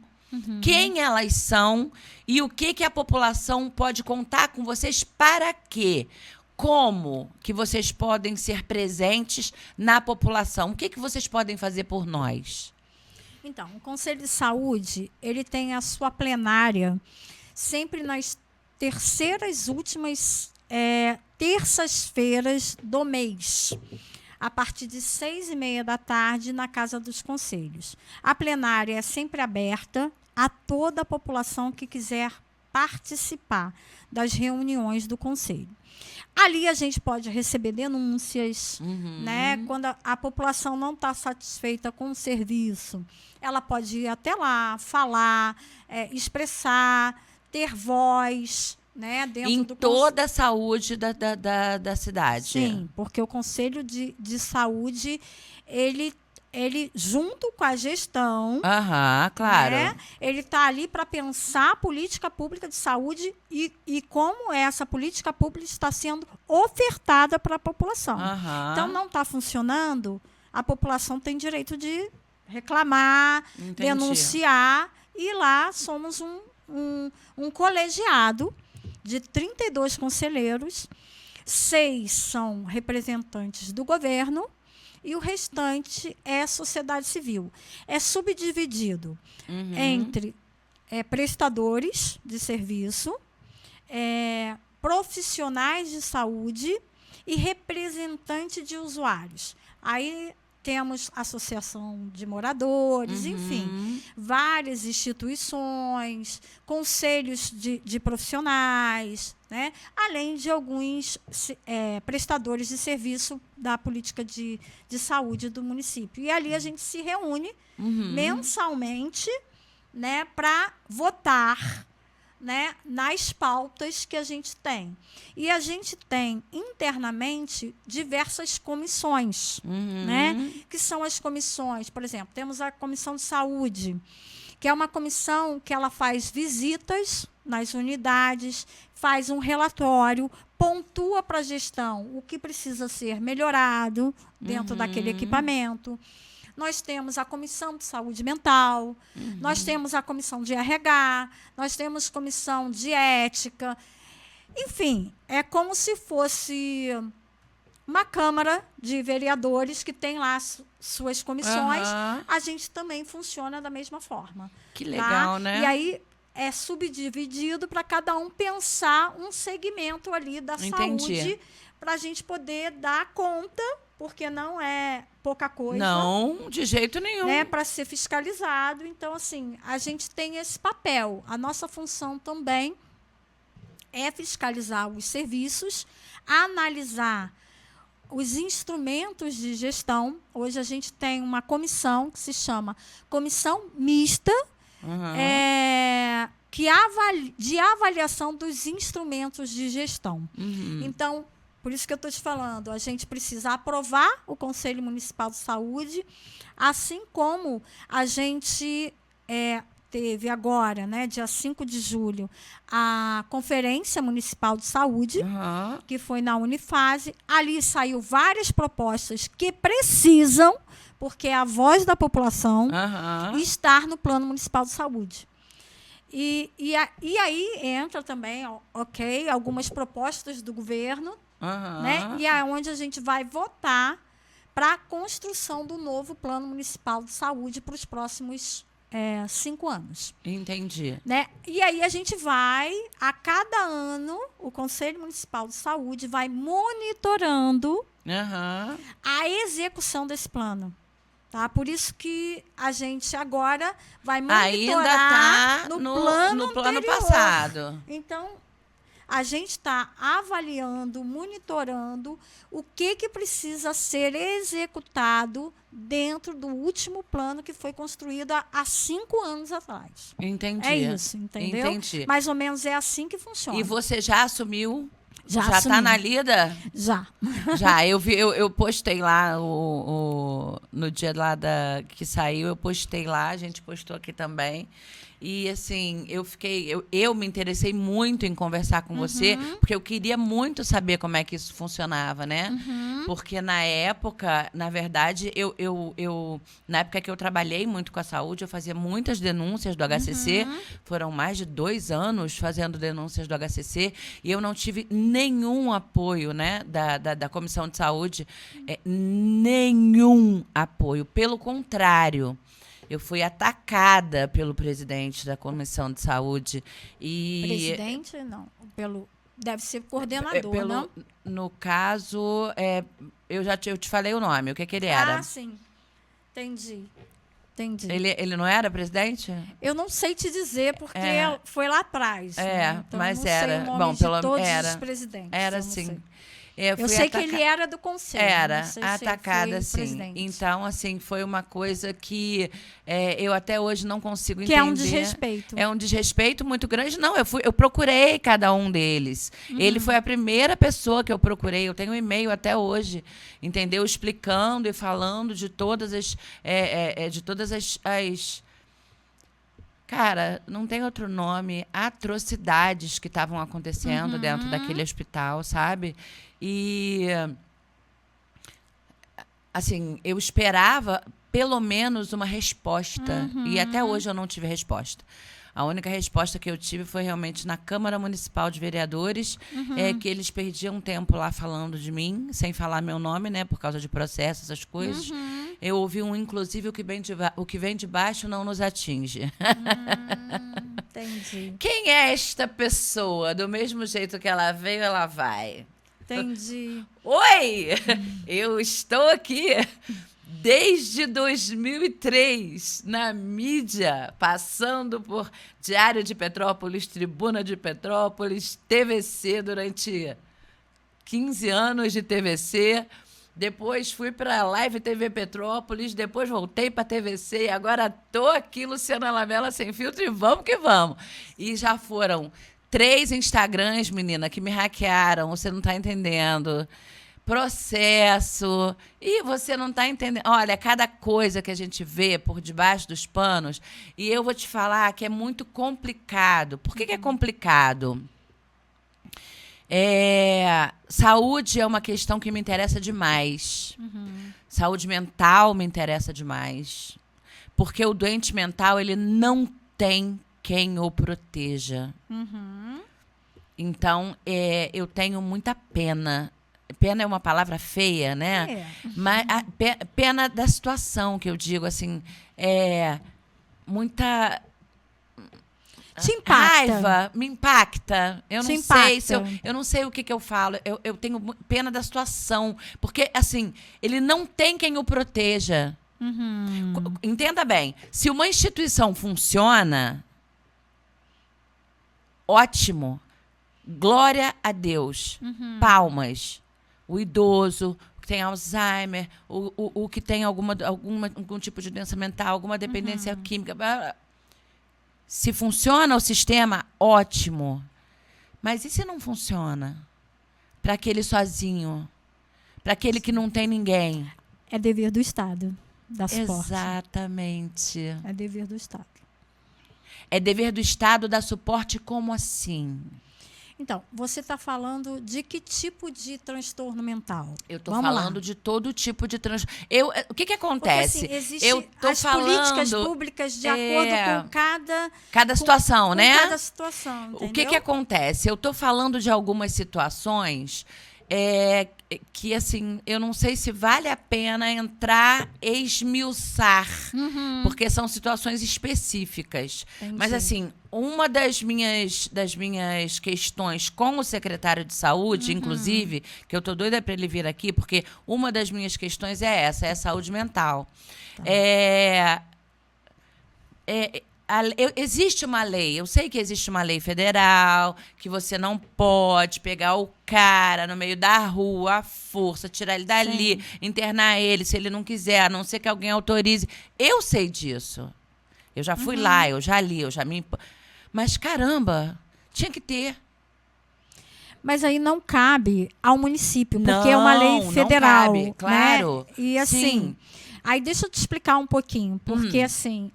quem elas são e o que a população pode contar com vocês para quê? Como que vocês podem ser presentes na população? O que vocês podem fazer por nós? Então, o Conselho de Saúde, ele tem a sua plenária sempre nas terceiras últimas terças-feiras do mês, a partir de 6h30 da tarde, na Casa dos Conselhos. A plenária é sempre aberta a toda a população que quiser participar das reuniões do Conselho. Ali a gente pode receber denúncias, né? Quando a população não está satisfeita com o serviço, ela pode ir até lá, falar, expressar, ter voz, né? Dentro em do toda a saúde da cidade. Sim, porque o Conselho de Saúde, ele junto com a gestão, claro. né, ele está ali para pensar a política pública de saúde e como essa política pública está sendo ofertada para a população. Então, não está funcionando, a população tem direito de reclamar, denunciar, e lá somos um colegiado de 32 conselheiros, 6 são representantes do governo e o restante é sociedade civil. É subdividido entre prestadores de serviço, profissionais de saúde e representante de usuários. Aí temos associação de moradores, enfim, várias instituições, conselhos de profissionais, né? Além de alguns prestadores de serviço da política de saúde do município. E ali a gente se reúne mensalmente, né, para votar, né, nas pautas que a gente tem. E a gente tem internamente diversas comissões, né, que são as comissões, por exemplo, temos a Comissão de Saúde, que é uma comissão que ela faz visitas nas unidades, faz um relatório, pontua para a gestão o que precisa ser melhorado dentro daquele equipamento. Nós temos a Comissão de Saúde Mental, nós temos a Comissão de RH, nós temos Comissão de Ética. Enfim, é como se fosse uma Câmara de Vereadores que tem lá suas comissões. A gente também funciona da mesma forma. Que legal, tá? né? E aí é subdividido para cada um pensar um segmento ali da saúde para a gente poder dar conta, porque não é pouca coisa. Não, de jeito nenhum. Né, para ser fiscalizado. Então, assim, a gente tem esse papel. A nossa função também é fiscalizar os serviços, analisar os instrumentos de gestão. Hoje a gente tem uma comissão que se chama Comissão Mista, de avaliação dos instrumentos de gestão. Então, por isso que eu estou te falando, a gente precisa aprovar o Conselho Municipal de Saúde, assim como a gente teve agora, né, dia 5 de julho, a Conferência Municipal de Saúde, que foi na Unifase. Ali saiu várias propostas que precisam, porque é a voz da população, estar no Plano Municipal de Saúde. E aí entra também, algumas propostas do governo, né? E é onde a gente vai votar para a construção do novo Plano Municipal de Saúde para os próximos 5 anos. Entendi. Né? E aí a gente vai, a cada ano, o Conselho Municipal de Saúde vai monitorando a execução desse plano. Tá? Por isso que a gente agora vai monitorar ainda no plano passado. Então, a gente está avaliando, monitorando o que precisa ser executado dentro do último plano que foi construído há 5 anos atrás. Entendi. É isso, entendeu? Entendi. Mais ou menos é assim que funciona. E você já assumiu? Já está na lida? Já. Já. Eu postei lá no dia lá que saiu, eu postei lá, a gente postou aqui também. E, assim, eu me interessei muito em conversar com você, porque eu queria muito saber como é que isso funcionava, né? Porque, na época, na verdade, na época que eu trabalhei muito com a saúde, eu fazia muitas denúncias do HCC. Foram mais de 2 anos fazendo denúncias do HCC, e eu não tive nenhum apoio, né, da Comissão de Saúde. Nenhum apoio. Pelo contrário. Eu fui atacada pelo presidente da Comissão de Saúde. Presidente, não. Deve ser coordenador, não? No caso, eu te falei o nome. O que ele era? Ah, sim. Entendi. Ele não era presidente? Eu não sei te dizer, porque foi lá atrás. Né? Então, mas não sei era. o nome de todos os presidentes. Era, sim. Eu sei que ele era do conselho. Era, não sei atacada, se sim. Então, assim, foi uma coisa que eu até hoje não consigo entender. Que é um desrespeito. É um desrespeito muito grande. Não, eu procurei cada um deles. Ele foi a primeira pessoa que eu procurei. Eu tenho um e-mail até hoje, entendeu? Explicando e falando de todas as... Cara, não tem outro nome. Atrocidades que estavam acontecendo dentro daquele hospital, sabe? E, assim, eu esperava pelo menos uma resposta. E até hoje eu não tive resposta. A única resposta que eu tive foi realmente na Câmara Municipal de Vereadores, que eles perdiam tempo lá falando de mim, sem falar meu nome, né, por causa de processos, essas coisas. Eu ouvi inclusive, o que vem de baixo não nos atinge. Entendi. Quem é esta pessoa? Do mesmo jeito que ela veio, ela vai. Entendi. Oi! Eu estou aqui desde 2003, na mídia, passando por Diário de Petrópolis, Tribuna de Petrópolis, TVC durante 15 anos de TVC. Depois fui para a Live TV Petrópolis, depois voltei para a TVC e agora estou aqui, Luciana Lamela Sem Filtro, e vamos que vamos. E já foram 3 Instagrams, menina, que me hackearam, você não está entendendo. Processo, e você não está entendendo. Olha, cada coisa que a gente vê por debaixo dos panos, e eu vou te falar que é muito complicado. Por que é complicado? Saúde é uma questão que me interessa demais. Saúde mental me interessa demais. Porque o doente mental, ele não tem quem o proteja. Então, eu tenho muita pena. Pena é uma palavra feia, né? Mas pena da situação, que eu digo, assim, muita... Te impacta. Raiva me impacta. Eu não Te sei se impacta. eu não sei o que eu falo. Eu tenho pena da situação. Porque, assim, ele não tem quem o proteja. Entenda bem. Se uma instituição funciona, ótimo. Glória a Deus. Palmas. O idoso, o que tem Alzheimer, o que tem algum tipo de doença mental, alguma dependência química. Blá, blá. Se funciona o sistema, ótimo. Mas e se não funciona? Para aquele sozinho? Para aquele que não tem ninguém? É dever do Estado dar suporte. Exatamente. É dever do Estado. É dever do Estado dar suporte, como assim? Então, você está falando de que tipo de transtorno mental? Eu estou falando de todo tipo de transtorno. O que acontece? Porque, assim, existem eu tô as falando, políticas públicas de acordo com cada situação, né? Cada situação, entendeu? O que acontece? Eu estou falando de algumas situações que, assim, eu não sei se vale a pena entrar, esmiuçar, porque são situações específicas. Entendi. Mas, assim, uma das minhas questões com o secretário de saúde, inclusive, que eu estou doida para ele vir aqui, porque uma das minhas questões é essa, é a saúde mental. Tá. Existe uma lei, eu sei que existe uma lei federal, que você não pode pegar o cara no meio da rua, à força, tirar ele dali, internar ele, se ele não quiser, a não ser que alguém autorize. Eu sei disso. Eu já fui lá, eu já li, eu já me... Mas, caramba, tinha que ter. Mas aí não cabe ao município, porque é uma lei federal. Não cabe, claro. Né? E assim, Sim. aí deixa eu te explicar um pouquinho, porque assim,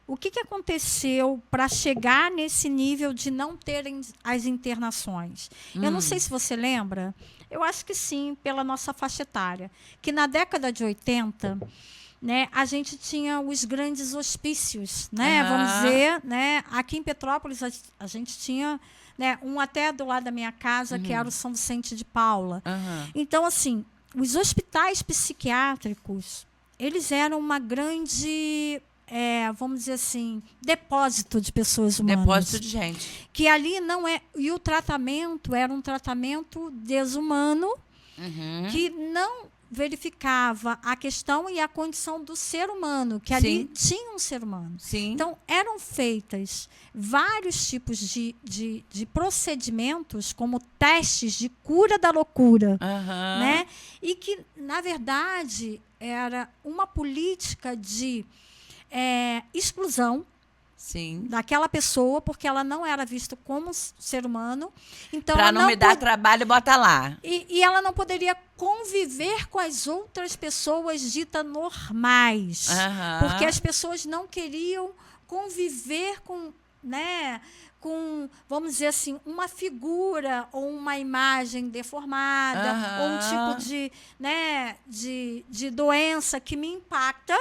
o que aconteceu para chegar nesse nível de não terem as internações? Eu não sei se você lembra, eu acho que sim, pela nossa faixa etária, que na década de 80... né, a gente tinha os grandes hospícios, né, vamos dizer, né, aqui em Petrópolis a gente tinha, né, um até do lado da minha casa, que era o São Vicente de Paula. Então, assim, os hospitais psiquiátricos, eles eram uma grande, vamos dizer assim, depósito de pessoas humanas. Depósito de gente. Que ali não é... E o tratamento era um tratamento desumano, que não verificava a questão e a condição do ser humano, que ali tinha um ser humano. Sim. Então, eram feitas vários tipos de procedimentos, como testes de cura da loucura, né? E que, na verdade, era uma política de exclusão daquela pessoa, porque ela não era vista como ser humano. Então, para não me dar trabalho, bota lá. E ela não poderia conviver com as outras pessoas ditas normais. Porque as pessoas não queriam conviver com né, com, vamos dizer assim, uma figura ou uma imagem deformada, ou um tipo de, né, de doença que me impacta,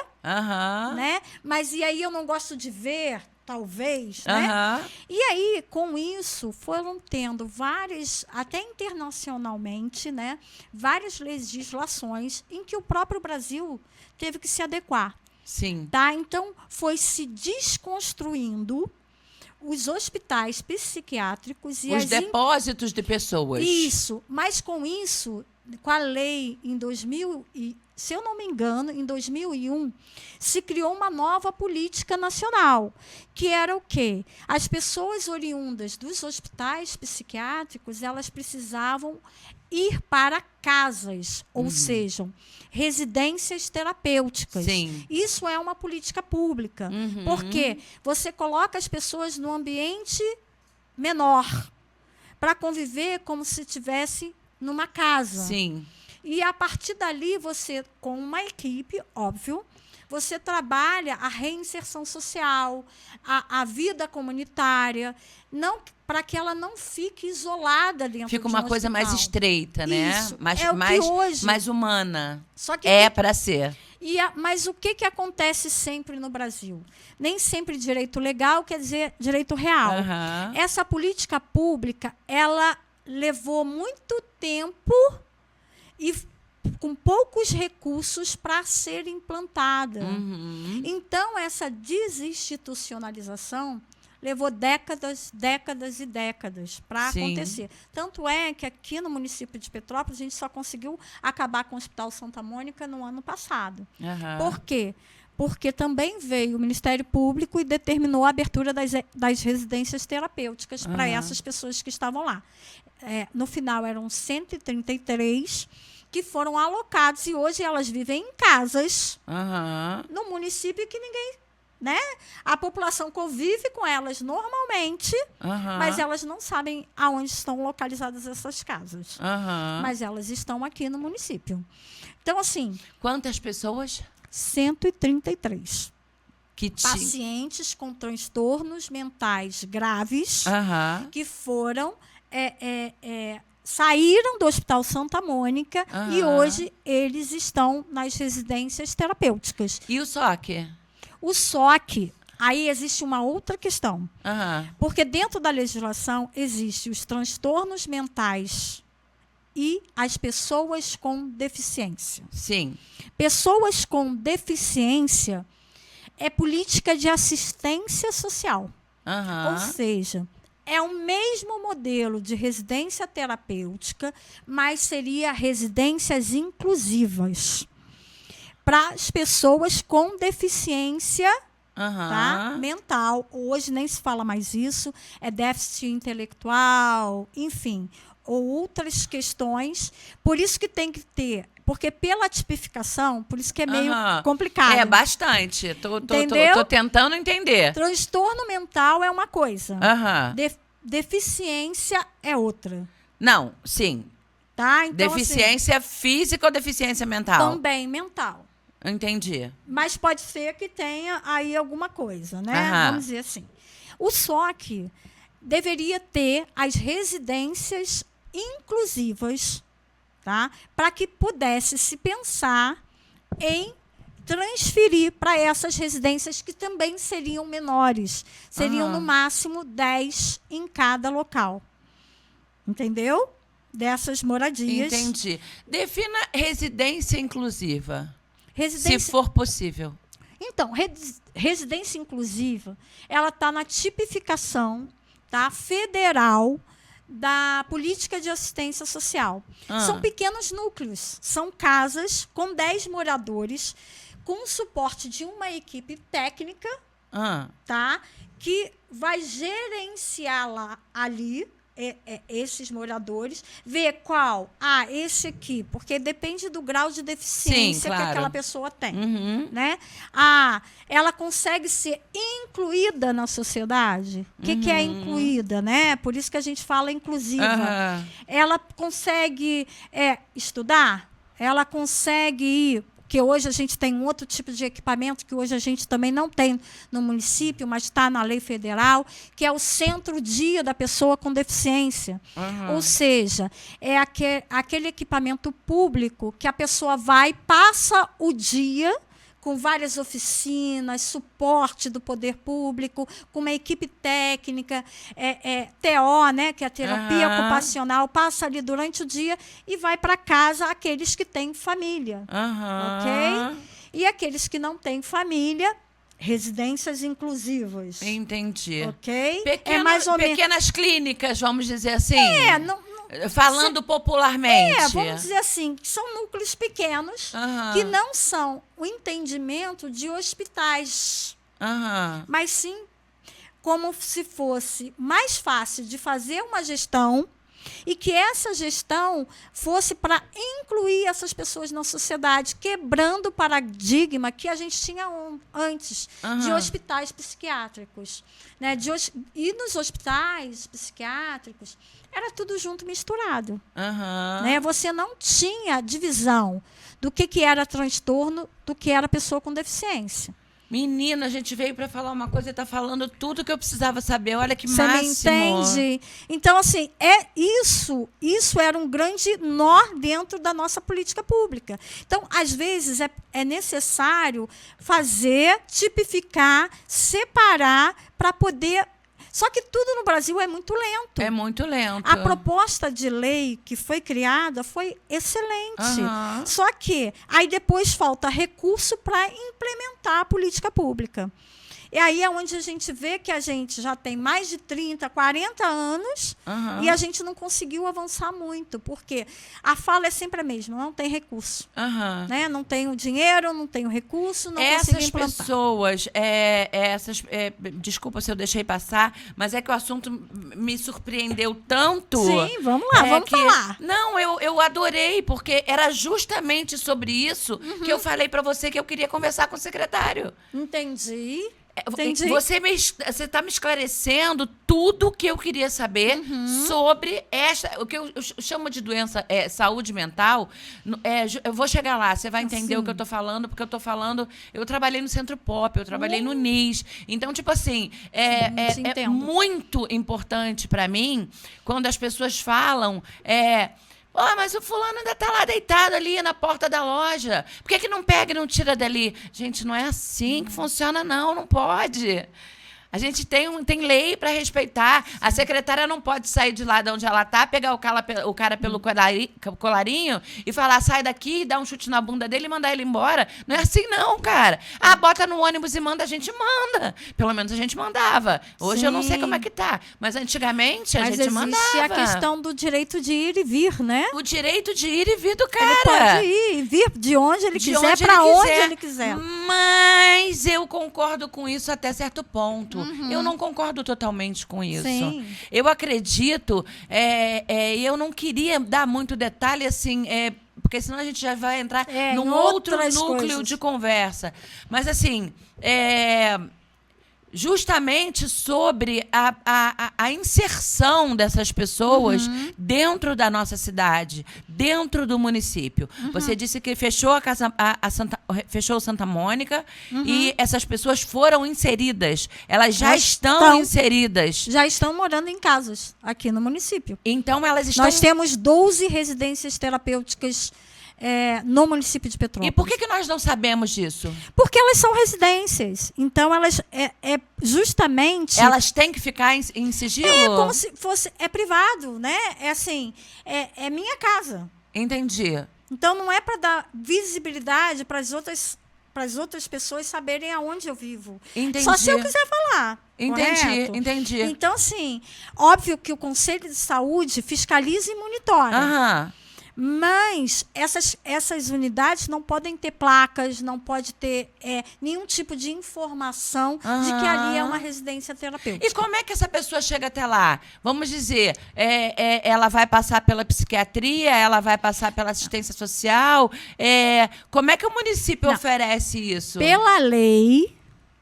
né? Mas e aí eu não gosto de ver, talvez, né? E aí, com isso, foram tendo várias, até internacionalmente, né, várias legislações em que o próprio Brasil teve que se adequar. Sim. Tá? Então, foi se desconstruindo os hospitais psiquiátricos e os depósitos de pessoas. Isso, mas com isso, com a lei em 2000 se eu não me engano, em 2001, se criou uma nova política nacional, que era o quê? As pessoas oriundas dos hospitais psiquiátricos, elas precisavam ir para casas, ou seja, residências terapêuticas. Sim. Isso é uma política pública, porque você coloca as pessoas num ambiente menor, para conviver como se estivesse numa casa. Sim. E, a partir dali, você, com uma equipe, óbvio, você trabalha a reinserção social, a vida comunitária, não para que ela não fique isolada dentro Fica de uma um coisa mais hospital. estreita, né? Isso, Mais, é o que mais, hoje, mais humana. Só que para ser. Mas o que acontece sempre no Brasil? Nem sempre direito legal quer dizer direito real. Essa política pública, ela levou muito tempo e com poucos recursos para ser implantada. Então, essa desinstitucionalização levou décadas e décadas para acontecer. Tanto é que aqui no município de Petrópolis, a gente só conseguiu acabar com o Hospital Santa Mônica no ano passado. Por quê? Porque também veio o Ministério Público e determinou a abertura das residências terapêuticas para essas pessoas que estavam lá. No final, eram 133 que foram alocados, e hoje elas vivem em casas no município que ninguém... né? A população convive com elas normalmente, mas elas não sabem aonde estão localizadas essas casas. Mas elas estão aqui no município. Então, assim... Quantas pessoas? 133. Pacientes com transtornos mentais graves que foram... saíram do Hospital Santa Mônica e hoje eles estão nas residências terapêuticas. E o SOC? O SOC, aí existe uma outra questão. Porque dentro da legislação existem os transtornos mentais e as pessoas com deficiência. Sim. Pessoas com deficiência é política de assistência social. Ou seja, é o mesmo modelo de residência terapêutica, mas seria residências inclusivas para as pessoas com deficiência mental. Hoje nem se fala mais isso, é déficit intelectual, enfim, ou outras questões. Por isso que tem que ter, porque pela tipificação, por isso que é meio complicado. Bastante. Tô tentando entender. Transtorno mental é uma coisa, deficiência é outra. Não, sim. Tá? Então, deficiência física ou deficiência mental? Também mental. Entendi. Mas pode ser que tenha aí alguma coisa, né? Vamos dizer assim. O SOC deveria ter as residências inclusivas, tá? Para que pudesse se pensar em transferir para essas residências que também seriam menores. Seriam, no máximo, 10 em cada local. Entendeu? Dessas moradias. Entendi. Defina residência inclusiva. Se for possível. Então, residência inclusiva, ela está na tipificação, tá, federal da política de assistência social. São pequenos núcleos, são casas com 10 moradores, com o suporte de uma equipe técnica, tá, que vai gerenciar ali esses moradores, ver qual, esse aqui, porque depende do grau de deficiência que aquela pessoa tem. Né? Ela consegue ser incluída na sociedade. O que é incluída? Né? Por isso que a gente fala inclusiva. Ela consegue estudar? Ela consegue ir que hoje a gente tem um outro tipo de equipamento que hoje a gente também não tem no município, mas está na lei federal, que é o centro-dia da pessoa com deficiência. Ou seja, é aquele equipamento público que a pessoa vai, passa o dia com várias oficinas, suporte do poder público, com uma equipe técnica, TO, né, que é a terapia ocupacional, passa ali durante o dia e vai para casa aqueles que têm família. Ok? E aqueles que não têm família, residências inclusivas. Entendi. Ok? Pequenas clínicas, vamos dizer assim. Falando Sim. popularmente. Vamos dizer assim, que são núcleos pequenos que não são o entendimento de hospitais, mas sim como se fosse mais fácil de fazer uma gestão e que essa gestão fosse para incluir essas pessoas na sociedade, quebrando o paradigma que a gente tinha antes de hospitais psiquiátricos. Né? E nos hospitais psiquiátricos, era tudo junto, misturado. Né? Você não tinha divisão do que era transtorno, do que era pessoa com deficiência. Menina, a gente veio para falar uma coisa e está falando tudo que eu precisava saber. Olha que Você máximo. me entende? Então, assim, isso era um grande nó dentro da nossa política pública. Então, às vezes, é necessário fazer, tipificar, separar para poder... Só que tudo no Brasil é muito lento. É muito lento. A proposta de lei que foi criada foi excelente. Só que aí depois falta recurso para implementar a política pública. E aí é onde a gente vê que a gente já tem mais de 30, 40 anos e a gente não conseguiu avançar muito, porque a fala é sempre a mesma, não tem recurso. Né? Não tenho dinheiro, não tenho recurso, não consigo implantar. Essas pessoas, desculpa se eu deixei passar, mas é que o assunto me surpreendeu tanto. Sim, vamos lá, vamos falar. Não, eu adorei, porque era justamente sobre isso que eu falei para você que eu queria conversar com o secretário. Entendi. Você está me esclarecendo tudo o que eu queria saber sobre o que eu chamo de doença, saúde mental. Eu vou chegar lá, você vai entender o que eu estou falando, porque eu trabalhei no Centro Pop, eu trabalhei no NIS. Então, tipo assim, é muito importante para mim quando as pessoas falam... mas o fulano ainda está lá deitado ali na porta da loja. Por que não pega e não tira dali? Gente, não é assim que funciona, não pode. A gente tem lei para respeitar. A secretária não pode sair de lá de onde ela está, pegar o cara pelo colarinho e falar, sai daqui, dar um chute na bunda dele e mandar ele embora. Não é assim, não, cara. Bota no ônibus e manda, a gente manda. Pelo menos a gente mandava. Hoje eu não sei como é que tá. Mas antigamente a gente mandava. Mas existe a questão do direito de ir e vir, né? O direito de ir e vir do cara. Ele pode ir e vir de onde ele quiser, para onde ele quiser. Mas eu concordo com isso até certo ponto. Eu não concordo totalmente com isso. Sim. Eu acredito, eu não queria dar muito detalhe, assim, porque senão a gente já vai entrar num outro núcleo de conversa. Mas, assim, justamente sobre a inserção dessas pessoas dentro da nossa cidade, dentro do município. Você disse que fechou fechou Santa Mônica e essas pessoas foram inseridas. Elas já estão inseridas. Já estão morando em casas aqui no município. Então, elas estão... Nós temos 12 residências terapêuticas no município de Petrópolis. E por que nós não sabemos disso? Porque elas são residências. Então, elas justamente... Elas têm que ficar em sigilo? É como se fosse... É privado, né? É assim, é minha casa. Entendi. Então, não é para dar visibilidade para as outras pessoas saberem aonde eu vivo. Entendi. Só se eu quiser falar. Entendi. Então, assim, óbvio que o Conselho de Saúde fiscaliza e monitora. Mas essas unidades não podem ter placas, não pode ter nenhum tipo de informação de que ali é uma residência terapêutica. E como é que essa pessoa chega até lá? Vamos dizer, ela vai passar pela psiquiatria, ela vai passar pela assistência social? Como é que o município oferece isso? Pela lei,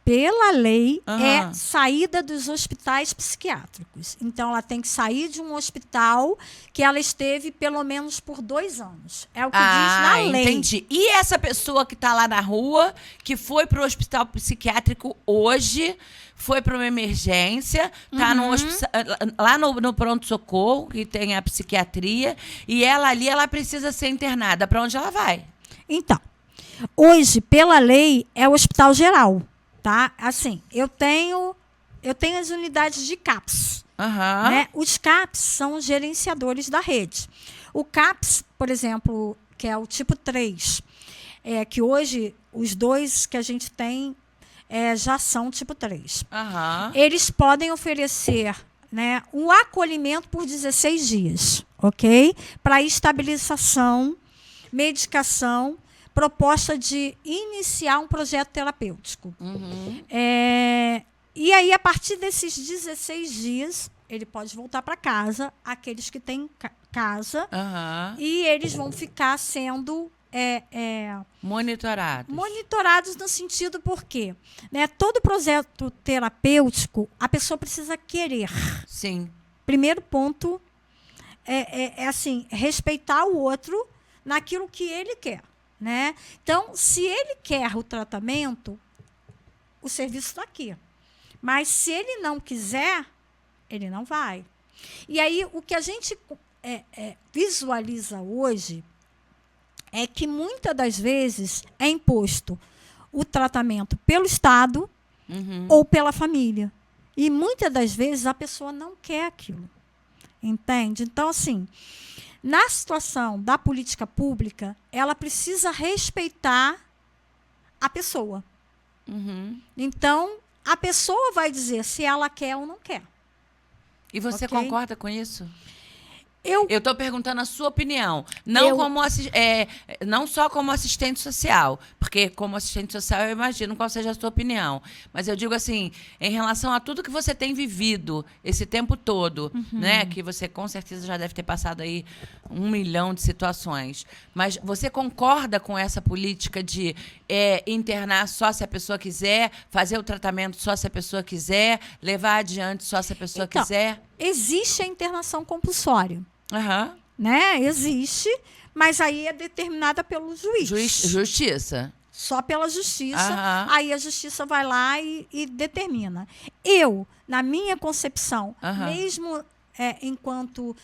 pela lei, Aham. é saída dos hospitais psiquiátricos. Então, ela tem que sair de um hospital que ela esteve pelo menos por 2 anos. É o que diz na lei. Entendi. E essa pessoa que está lá na rua, que foi para o hospital psiquiátrico hoje, foi para uma emergência, está lá no pronto-socorro, que tem a psiquiatria, e ela ali, ela precisa ser internada. Para onde ela vai? Então, hoje, pela lei, é o hospital geral, tá? Assim, eu tenho as unidades de CAPS. Aham. Né? Os CAPS são os gerenciadores da rede. O CAPS, por exemplo, que é o tipo 3, que hoje os 2 que a gente tem já são tipo 3. Aham. Eles podem oferecer, né, um acolhimento por 16 dias, ok? Para estabilização, medicação, proposta de iniciar um projeto terapêutico. Uhum. E aí, a partir desses 16 dias, ele pode voltar para casa, aqueles que têm casa, Aham. e eles vão ficar sendo Monitorados. monitorados no sentido porque, né, todo projeto terapêutico, a pessoa precisa querer. Sim. Primeiro ponto assim, respeitar o outro naquilo que ele quer. Né? Então, se ele quer o tratamento, o serviço está aqui. Mas se ele não quiser, ele não vai. E aí, o que a gente visualiza hoje é que, muitas das vezes, é imposto o tratamento pelo Estado ou pela família. E, muitas das vezes, a pessoa não quer aquilo. Entende? Então, assim, na situação da política pública, ela precisa respeitar a pessoa. Uhum. Então, a pessoa vai dizer se ela quer ou não quer. E você Ok? concorda com isso? Eu Eu estou perguntando a sua opinião. Não, não só como assistente social, porque como assistente social eu imagino qual seja a sua opinião. Mas eu digo assim, em relação a tudo que você tem vivido esse tempo todo, né? Que você com certeza já deve ter passado aí 1 milhão de situações. Mas você concorda com essa política de internar só se a pessoa quiser, fazer o tratamento só se a pessoa quiser, levar adiante só se a pessoa Então, quiser? existe a internação compulsória. Aham. Né? Existe, mas aí é determinada pelo juiz. Justiça. Só pela justiça. Aham. Aí a justiça vai lá e determina. Eu, na minha concepção, Aham. mesmo enquanto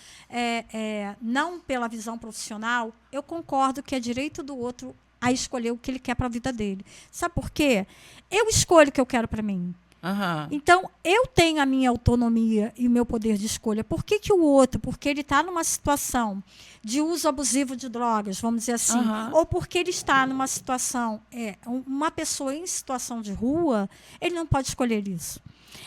não pela visão profissional, eu concordo que é direito do outro a escolher o que ele quer para a vida dele. Sabe por quê? Eu escolho o que eu quero para mim. Aham. Então, eu tenho a minha autonomia e o meu poder de escolha. Por que, que o outro? Porque ele está numa situação de uso abusivo de drogas, vamos dizer assim, ou porque ele está numa situação, uma pessoa em situação de rua, ele não pode escolher isso.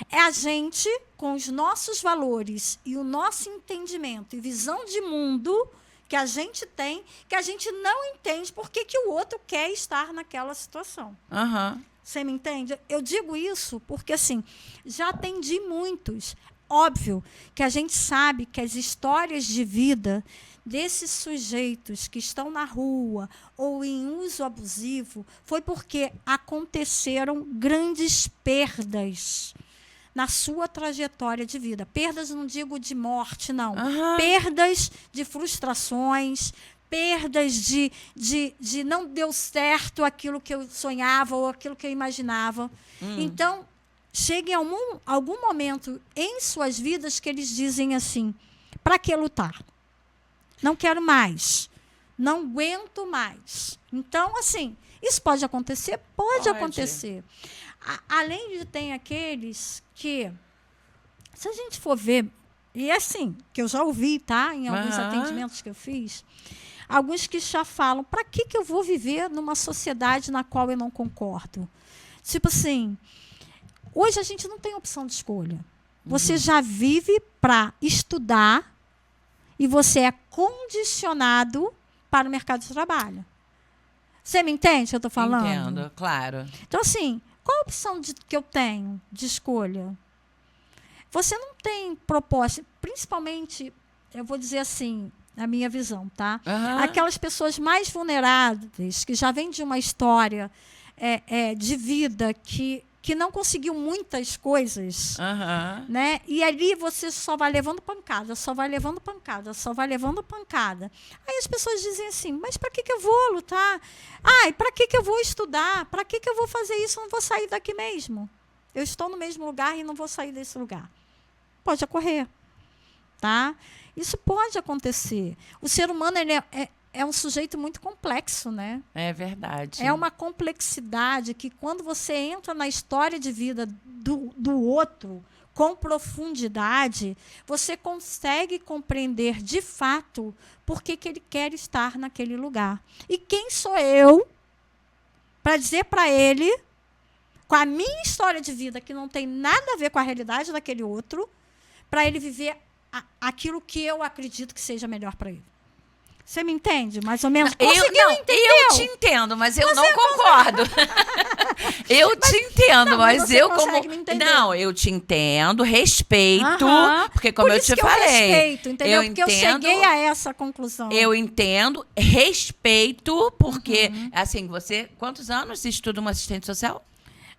É a gente, com os nossos valores e o nosso entendimento e visão de mundo que a gente tem, que a gente não entende por que, que o outro quer estar naquela situação. Aham. Você me entende? Eu digo isso porque, assim, já atendi muitos. Óbvio que a gente sabe que as histórias de vida desses sujeitos que estão na rua ou em uso abusivo foi porque aconteceram grandes perdas na sua trajetória de vida. Perdas, não digo de morte, não. Perdas de frustrações, perdas de não deu certo aquilo que eu sonhava ou aquilo que eu imaginava. Então, chega em algum momento em suas vidas que eles dizem assim, para que lutar? Não quero mais. Não aguento mais. Então, assim, isso pode acontecer? Pode acontecer. Além de ter aqueles que, se a gente for ver, e assim, que eu já ouvi, tá? Em alguns atendimentos que eu fiz, alguns que já falam, para que eu vou viver numa sociedade na qual eu não concordo? Tipo assim, hoje a gente não tem opção de escolha. Você já vive para estudar e você é condicionado para o mercado de trabalho. Você me entende o que eu estou falando? Entendo, claro. Então, assim, qual a opção que eu tenho de escolha? Você não tem proposta, principalmente, eu vou dizer assim, na minha visão, tá? Aquelas pessoas mais vulneráveis, que já vêm de uma história de vida que que não conseguiu muitas coisas, Aham. né? E ali você só vai levando pancada, só vai levando pancada, só vai levando pancada. Aí as pessoas dizem assim, mas para que eu vou lutar? Ai, para que eu vou estudar? Para que eu vou fazer isso? Eu não vou sair daqui mesmo. Eu estou no mesmo lugar e não vou sair desse lugar. Pode ocorrer, tá? Isso pode acontecer. O ser humano ele é um sujeito muito complexo, né? É verdade. É uma complexidade que, quando você entra na história de vida do outro com profundidade, você consegue compreender de fato por que ele quer estar naquele lugar. E quem sou eu para dizer para ele, com a minha história de vida, que não tem nada a ver com a realidade daquele outro, para ele viver aquilo que eu acredito que seja melhor para ele? Você me entende? Mais ou menos? Eu te entendo, mas eu não concordo. Eu te entendo, mas eu como... Não, eu te entendo, respeito, porque como eu te falei... Respeito, entendeu? Porque eu cheguei a essa conclusão. Eu entendo, respeito, porque, assim, você... Quantos anos você estuda uma assistente social?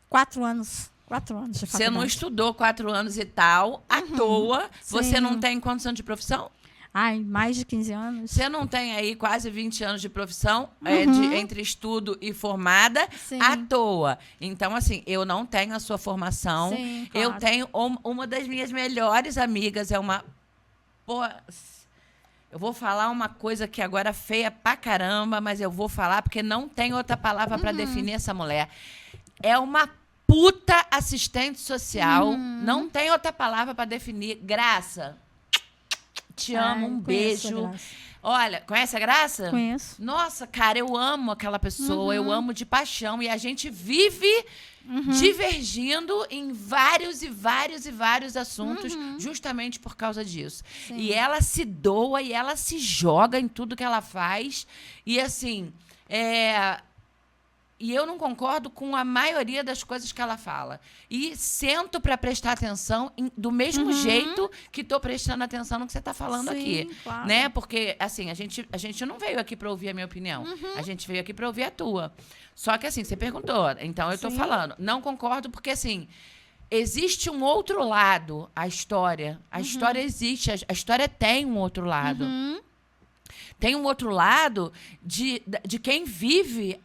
4 anos. 4 anos de faculdade. Você não estudou 4 anos e tal, à toa. Sim. Você não tem quantos anos de profissão? Ai, mais de 15 anos. Você não tem aí quase 20 anos de profissão, entre estudo e formada, Sim. à toa. Então, assim, eu não tenho a sua formação. Sim, claro. Eu tenho uma das minhas melhores amigas, é uma... Pô, eu vou falar uma coisa que agora é feia pra caramba, mas eu vou falar porque não tem outra palavra para definir essa mulher. É uma puta assistente social. Não tem outra palavra para definir. Graça. Te amo, um beijo. Olha, conhece a Graça? Conheço. Nossa, cara, eu amo aquela pessoa, eu amo de paixão. E a gente vive divergindo em vários e vários e vários assuntos, justamente por causa disso. Sim. E ela se doa e ela se joga em tudo que ela faz. E assim, e eu não concordo com a maioria das coisas que ela fala. E sento para prestar atenção do mesmo jeito que estou prestando atenção no que você está falando aqui. Claro. Né? Porque, assim, a gente não veio aqui para ouvir a minha opinião. A gente veio aqui para ouvir a tua. Só que, assim, você perguntou. Então, eu estou falando. Não concordo porque, assim, existe um outro lado à história. A história existe. A história tem um outro lado. Tem um outro lado de quem vive,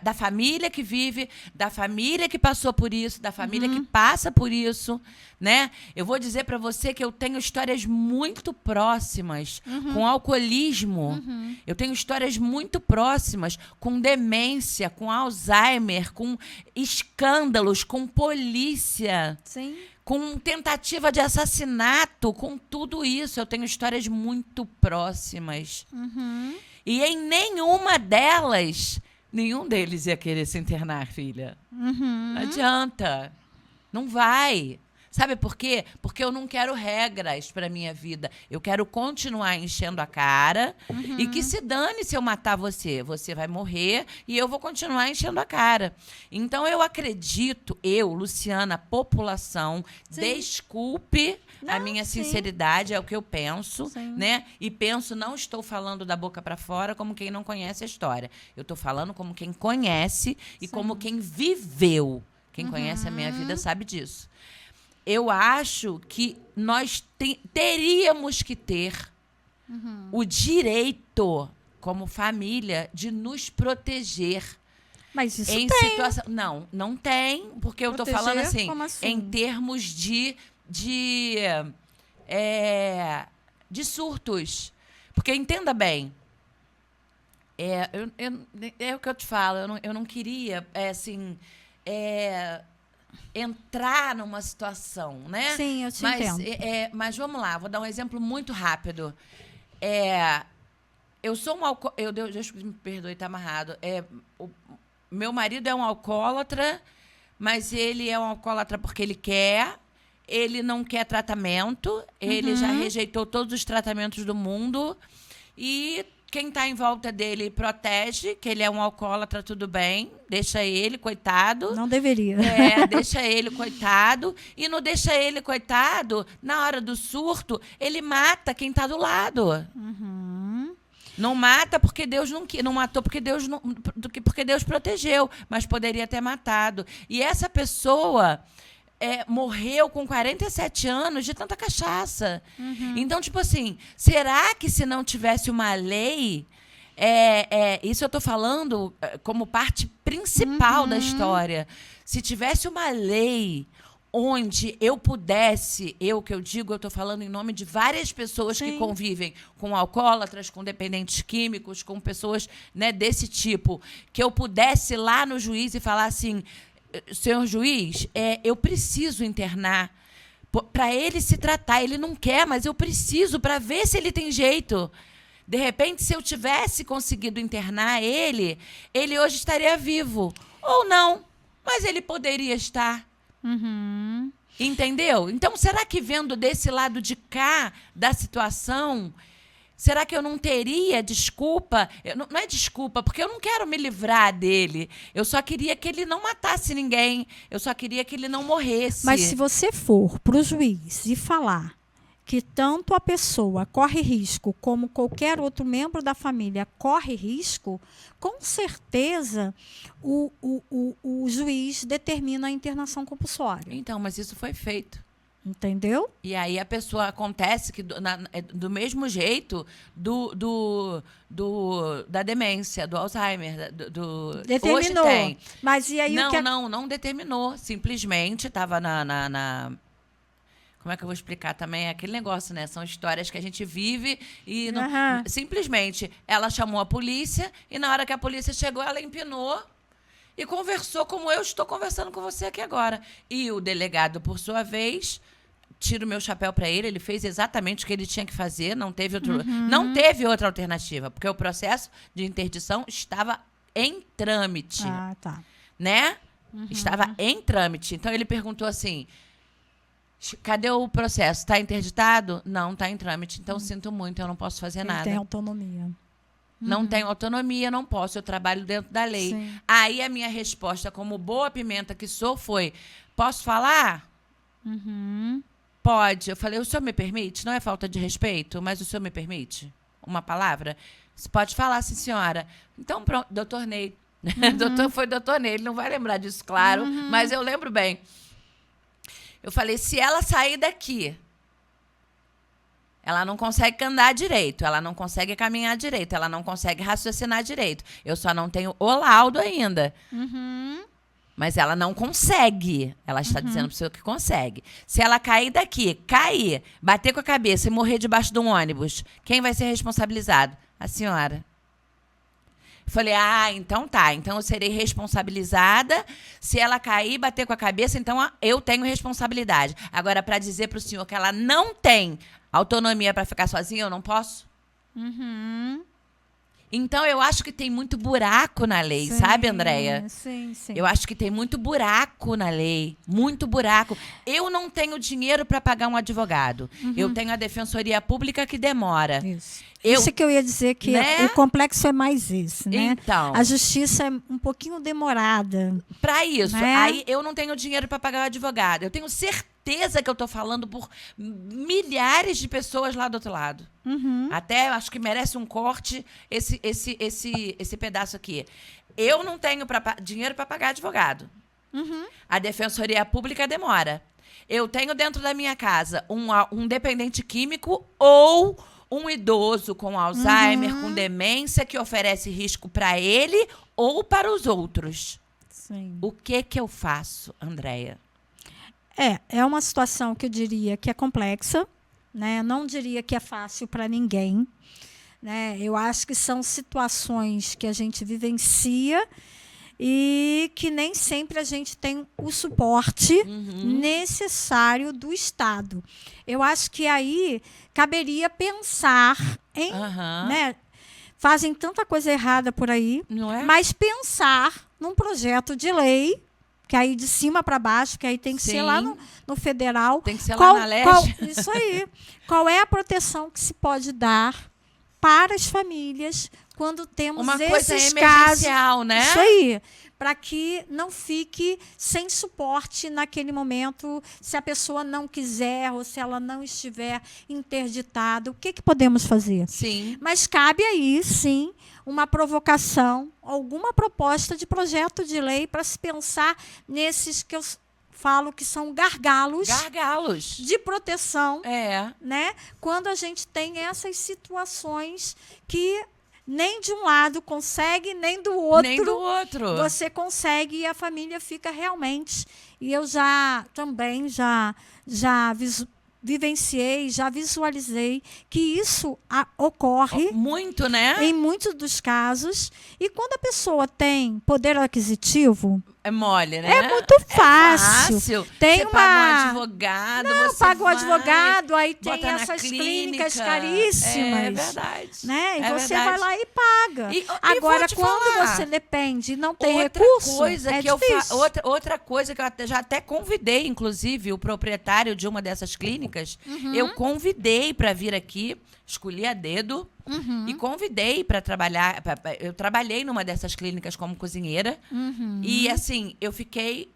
da família que vive, da família que passou por isso, da família que passa por isso, né? Eu vou dizer para você que eu tenho histórias muito próximas com alcoolismo. Eu tenho histórias muito próximas com demência, com Alzheimer, com escândalos, com polícia. Sim. Com tentativa de assassinato, com tudo isso. Eu tenho histórias muito próximas. E em nenhuma delas, nenhum deles ia querer se internar, filha. Não adianta. Não vai. Sabe por quê? Porque eu não quero regras para minha vida. Eu quero continuar enchendo a cara e que se dane se eu matar você. Você vai morrer e eu vou continuar enchendo a cara. Então, eu acredito, Luciana, população, desculpe a minha sinceridade, é o que eu penso, né? E penso, não estou falando da boca para fora como quem não conhece a história. Eu estou falando como quem conhece e como quem viveu. Quem conhece a minha vida sabe disso. Eu acho que nós teríamos que ter o direito, como família, de nos proteger. Mas isso em tem. situação. Não tem, porque eu estou falando assim, como assim? em termos de surtos. Porque entenda bem. É o que eu te falo, eu não queria, entrar numa situação, né? Sim, eu te entendo. Mas vamos lá, vou dar um exemplo muito rápido. Eu sou um alcoólatra... Deus me perdoe, está amarrado. Meu marido é um alcoólatra, mas ele é um alcoólatra porque ele quer. Ele não quer tratamento. Ele já rejeitou todos os tratamentos do mundo. E quem está em volta dele protege, que ele é um alcoólatra, tudo bem. Deixa ele, coitado. Não deveria. Deixa ele, coitado. E não deixa ele, coitado, na hora do surto, ele mata quem está do lado. Não mata porque Deus não matou porque porque Deus protegeu, mas poderia ter matado. E essa pessoa morreu com 47 anos de tanta cachaça. Então, tipo assim, será que se não tivesse uma lei... isso eu estou falando como parte principal da história. Se tivesse uma lei onde eu pudesse, eu estou falando em nome de várias pessoas que convivem com alcoólatras, com dependentes químicos, com pessoas, né, desse tipo, que eu pudesse ir lá no juiz e falar assim, senhor juiz, eu preciso internar para ele se tratar. Ele não quer, mas eu preciso para ver se ele tem jeito. De repente, se eu tivesse conseguido internar ele hoje estaria vivo. Ou não, mas ele poderia estar. Entendeu? Então, será que vendo desse lado de cá da situação, será que eu não teria desculpa? Não é desculpa, porque eu não quero me livrar dele. Eu só queria que ele não matasse ninguém. Eu só queria que ele não morresse. Mas se você for para o juiz e falar que tanto a pessoa corre risco como qualquer outro membro da família corre risco, com certeza o juiz determina a internação compulsória. Então, mas isso foi feito. Entendeu? E aí a pessoa acontece que do mesmo jeito da demência, do Alzheimer, determinou. Hoje tem. Mas e aí não determinou. Simplesmente estava como é que eu vou explicar também? Aquele negócio, né? São histórias que a gente vive e simplesmente ela chamou a polícia e na hora que a polícia chegou, ela empinou e conversou como eu estou conversando com você aqui agora. E o delegado, por sua vez, tiro o meu chapéu para ele, ele fez exatamente o que ele tinha que fazer, não teve outra alternativa, porque o processo de interdição estava em trâmite. Ah, tá. Né? Estava em trâmite. Então ele perguntou assim: cadê o processo? Está interditado? Não, está em trâmite. Então, sinto muito, eu não posso fazer nada. Tem autonomia. Não tenho autonomia, não posso. Eu trabalho dentro da lei. Sim. Aí, a minha resposta, como boa pimenta que sou, foi: posso falar? Pode. Eu falei: o senhor me permite? Não é falta de respeito, mas o senhor me permite? Uma palavra? Você pode falar, sim, senhora. Então, pronto, doutor Ney. Foi doutor Ney. Ele não vai lembrar disso, claro, mas eu lembro bem. Eu falei: se ela sair daqui, ela não consegue andar direito, ela não consegue caminhar direito, ela não consegue raciocinar direito. Eu só não tenho o laudo ainda. Mas ela não consegue. Ela está dizendo para o senhor que consegue. Se ela cair daqui, bater com a cabeça e morrer debaixo de um ônibus, quem vai ser responsabilizado? A senhora. Falei: então tá. Então eu serei responsabilizada. Se ela cair, bater com a cabeça, então eu tenho responsabilidade. Agora, para dizer para o senhor que ela não tem autonomia para ficar sozinha, eu não posso? Então, eu acho que tem muito buraco na lei, sabe, Andréia? Sim. Eu acho que tem muito buraco na lei. Muito buraco. Eu não tenho dinheiro para pagar um advogado. Eu tenho a Defensoria Pública que demora. Isso que eu ia dizer, que o complexo é mais esse, né? Então, a justiça é um pouquinho demorada. Para isso. Né? Aí eu não tenho dinheiro para pagar o advogado. Eu tenho certeza que eu estou falando por milhares de pessoas lá do outro lado. Até acho que merece um corte esse pedaço aqui. Eu não tenho dinheiro para pagar advogado. A Defensoria Pública demora. Eu tenho dentro da minha casa um dependente químico ou um idoso com Alzheimer, com demência, que oferece risco para ele ou para os outros. Sim. O que eu faço, Andréia? É uma situação que eu diria que é complexa, né? Não diria que é fácil para ninguém, né? Eu acho que são situações que a gente vivencia e que nem sempre a gente tem o suporte necessário do Estado. Eu acho que aí caberia pensar em... né? Fazem tanta coisa errada por aí, não é? Mas pensar num projeto de lei, que aí de cima para baixo, que aí tem que ser lá no federal. Tem que ser lá na leste. Isso aí. Qual é a proteção que se pode dar para as famílias quando temos uma coisa esses casos. emergencial, né? Isso aí. Para que não fique sem suporte naquele momento, se a pessoa não quiser ou se ela não estiver interditada, o que podemos fazer? Sim. Mas cabe aí, sim, uma provocação, alguma proposta de projeto de lei para se pensar nesses que eu falo que são gargalos de proteção, né? Quando a gente tem essas situações que nem de um lado consegue, nem do outro. Você consegue e a família fica realmente. E eu também já vivenciei, já visualizei que isso ocorre muito, né? Em muitos dos casos. E quando a pessoa tem poder aquisitivo, é mole, né? É muito fácil. Você paga um advogado, paga um advogado, aí tem essas clínicas caríssimas. É verdade. Né? E você vai lá e paga. Agora, quando você depende e não tem outra recurso, coisa é que difícil. Outra coisa que eu já até convidei, inclusive, o proprietário de uma dessas clínicas, eu convidei para vir aqui, escolhi a dedo, e convidei para trabalhar. Eu trabalhei numa dessas clínicas como cozinheira. E, assim, eu fiquei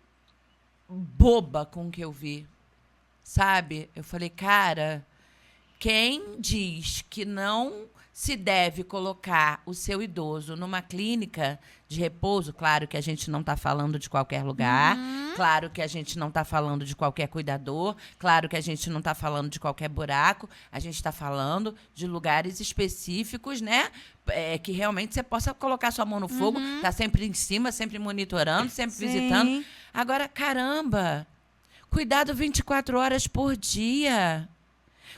boba com o que eu vi. Sabe? Eu falei, cara, quem diz que não se deve colocar o seu idoso numa clínica de repouso, claro que a gente não está falando de qualquer lugar, claro que a gente não está falando de qualquer cuidador, claro que a gente não está falando de qualquer buraco, a gente está falando de lugares específicos, né? Que realmente você possa colocar sua mão no fogo, tá sempre em cima, sempre monitorando, sempre visitando. Agora, caramba, cuidado 24 horas por dia,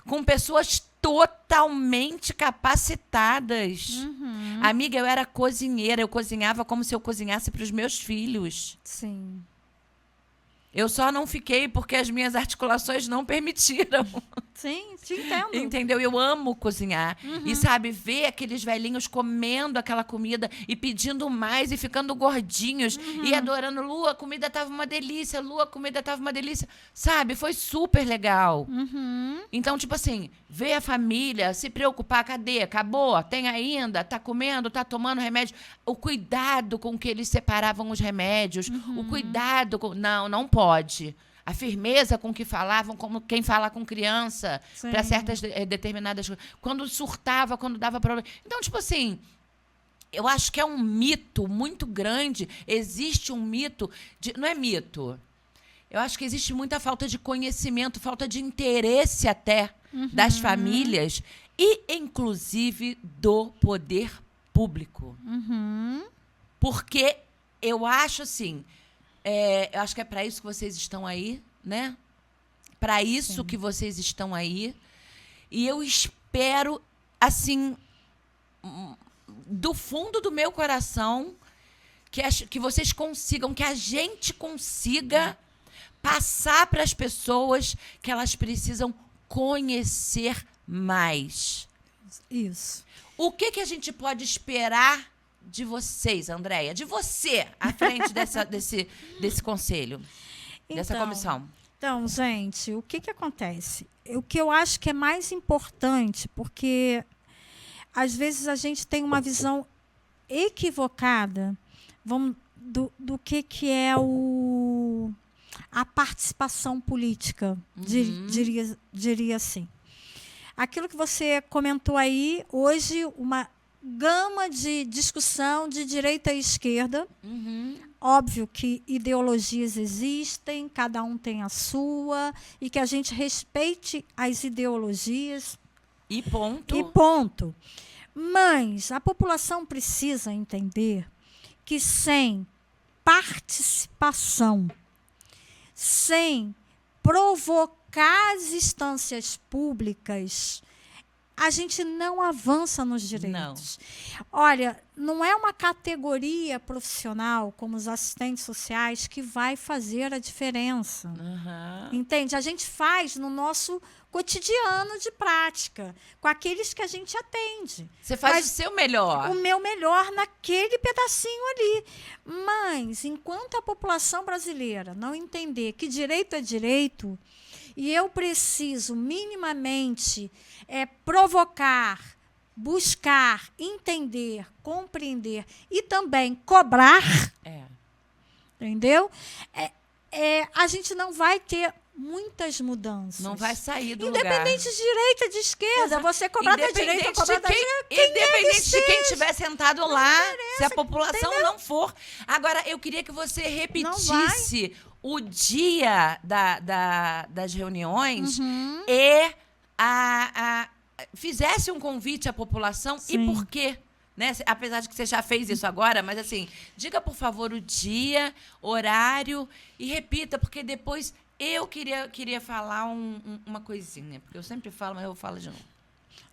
com pessoas totalmente capacitadas. Amiga, eu era cozinheira, eu cozinhava como se eu cozinhasse para os meus filhos. Sim. Eu só não fiquei porque as minhas articulações não permitiram. Sim, te entendo. Entendeu? Eu amo cozinhar. E, sabe, ver aqueles velhinhos comendo aquela comida e pedindo mais e ficando gordinhos e adorando. Lu, a comida tava uma delícia. Lu, a comida tava uma delícia. Sabe? Foi super legal. Então, tipo assim, ver a família se preocupar. Cadê? Acabou? Tem ainda? Tá comendo? Tá tomando remédio? O cuidado com que eles separavam os remédios. O cuidado com... Não pode. A firmeza com que falavam, como quem fala com criança, para certas determinadas coisas. Quando surtava, quando dava problema. Então, tipo assim, eu acho que é um mito muito grande. Existe um mito... não é mito. Eu acho que existe muita falta de conhecimento, falta de interesse até das famílias e, inclusive, do poder público. Porque eu acho assim... eu acho que é para isso que vocês estão aí, né? Para isso que vocês estão aí. E eu espero, assim, do fundo do meu coração, que vocês consigam, que a gente consiga passar para as pessoas que elas precisam conhecer mais. Isso. O que a gente pode esperar de vocês, Andréia? De você, à frente desse conselho, dessa comissão. Então, gente, o que acontece? O que eu acho que é mais importante, porque às vezes a gente tem uma visão equivocada do que é a participação política, diria assim. Aquilo que você comentou aí, hoje, uma gama de discussão de direita e esquerda. Óbvio que ideologias existem, cada um tem a sua, e que a gente respeite as ideologias. E ponto. Mas a população precisa entender que sem participação, sem provocar as instâncias públicas, a gente não avança nos direitos. Não. Olha, não é uma categoria profissional, como os assistentes sociais, que vai fazer a diferença. Entende? A gente faz no nosso cotidiano de prática, com aqueles que a gente atende. Você faz o seu melhor. O meu melhor naquele pedacinho ali. Mas, enquanto a população brasileira não entender que direito é direito, e eu preciso minimamente provocar, buscar, entender, compreender e também cobrar, entendeu? A gente não vai ter muitas mudanças. Não vai sair do independente lugar. de direita, de esquerda, você cobrar da direita, cobrar da direita, independente de quem estiver sentado lá, se a população não for. Agora, eu queria que você repetisse o dia das reuniões e fizesse um convite à população. Sim. E por quê? Né? Apesar de que você já fez isso agora, mas assim, diga, por favor, o dia, horário e repita, porque depois eu queria falar uma coisinha, porque eu sempre falo, mas eu falo de novo.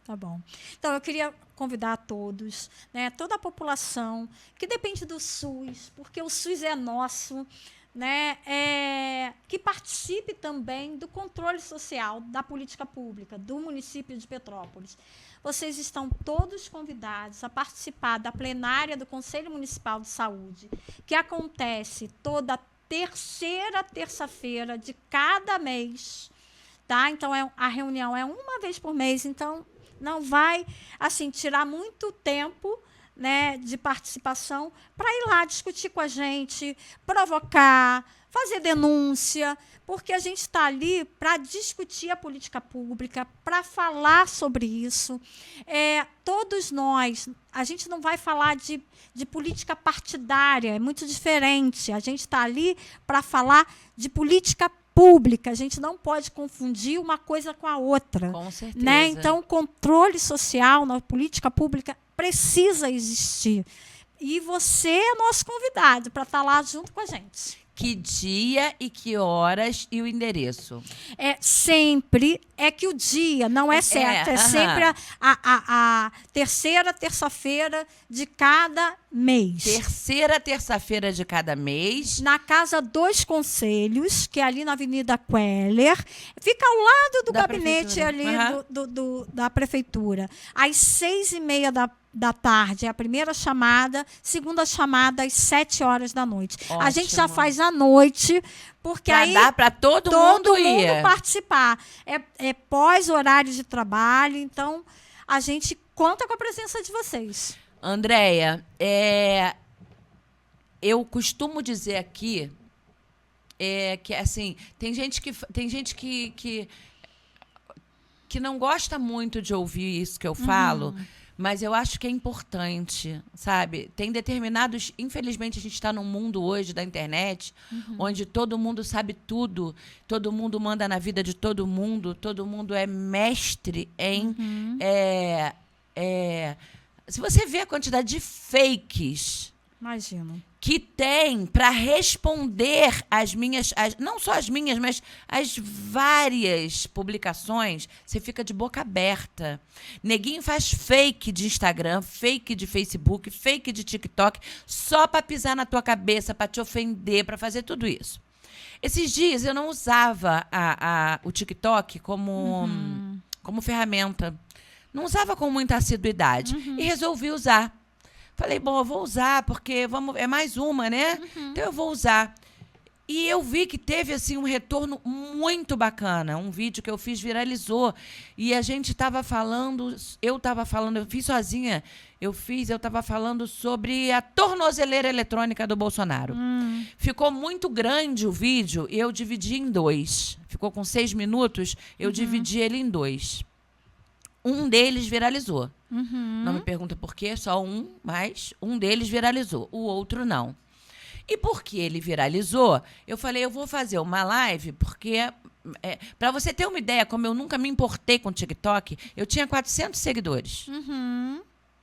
Tá bom. Então, eu queria convidar a todos, né, toda a população, que depende do SUS, porque o SUS é nosso, né, que participe também do controle social da política pública do município de Petrópolis. Vocês estão todos convidados a participar da plenária do Conselho Municipal de Saúde, que acontece toda terceira terça-feira de cada mês. Tá? Então, a reunião é uma vez por mês, então não vai assim, tirar muito tempo, né, de participação para ir lá discutir com a gente, provocar, fazer denúncia, porque a gente está ali para discutir a política pública, para falar sobre isso. Todos nós, a gente não vai falar de política partidária, é muito diferente. A gente está ali para falar de política pública. A gente não pode confundir uma coisa com a outra. Com certeza. Né? Então, o controle social na política pública precisa existir. E você é nosso convidado para estar lá junto com a gente. Que dia e que horas e o endereço? Sempre que o dia não é certo. Sempre a terceira terça-feira de cada mês. Terceira terça-feira de cada mês. Na Casa dos Conselhos, que é ali na Avenida Queller. Fica ao lado do gabinete ali da prefeitura. Às 6h30 da tarde é a primeira chamada, segunda chamada às 7h da noite. Ótimo. A gente já faz à noite, porque aí dá para todo mundo participar. É pós horário de trabalho, então a gente conta com a presença de vocês. Andréia, eu costumo dizer aqui que assim, tem gente que não gosta muito de ouvir isso que eu falo. Mas eu acho que é importante, sabe? Tem determinados... Infelizmente, a gente está num mundo hoje da internet, onde todo mundo sabe tudo, todo mundo manda na vida de todo mundo é mestre em... Se você vê a quantidade de fakes... Imagino. Que tem para responder as minhas... não só as minhas, mas as várias publicações, você fica de boca aberta. Neguinho faz fake de Instagram, fake de Facebook, fake de TikTok, só para pisar na tua cabeça, para te ofender, para fazer tudo isso. Esses dias eu não usava o TikTok como ferramenta. Não usava com muita assiduidade. E resolvi usar. Falei, bom, eu vou usar, porque é mais uma, né? Então eu vou usar. E eu vi que teve assim, um retorno muito bacana. Um vídeo que eu fiz viralizou. E a gente estava falando, eu fiz sozinha, eu estava falando sobre a tornozeleira eletrônica do Bolsonaro. Ficou muito grande o vídeo e eu dividi em 2. Ficou com 6 minutos, eu dividi ele em 2. Um deles viralizou. Não me pergunta por quê, só um, mas um deles viralizou, o outro não. E porque ele viralizou, eu falei, eu vou fazer uma live, porque, para você ter uma ideia, como eu nunca me importei com o TikTok, eu tinha 400 seguidores.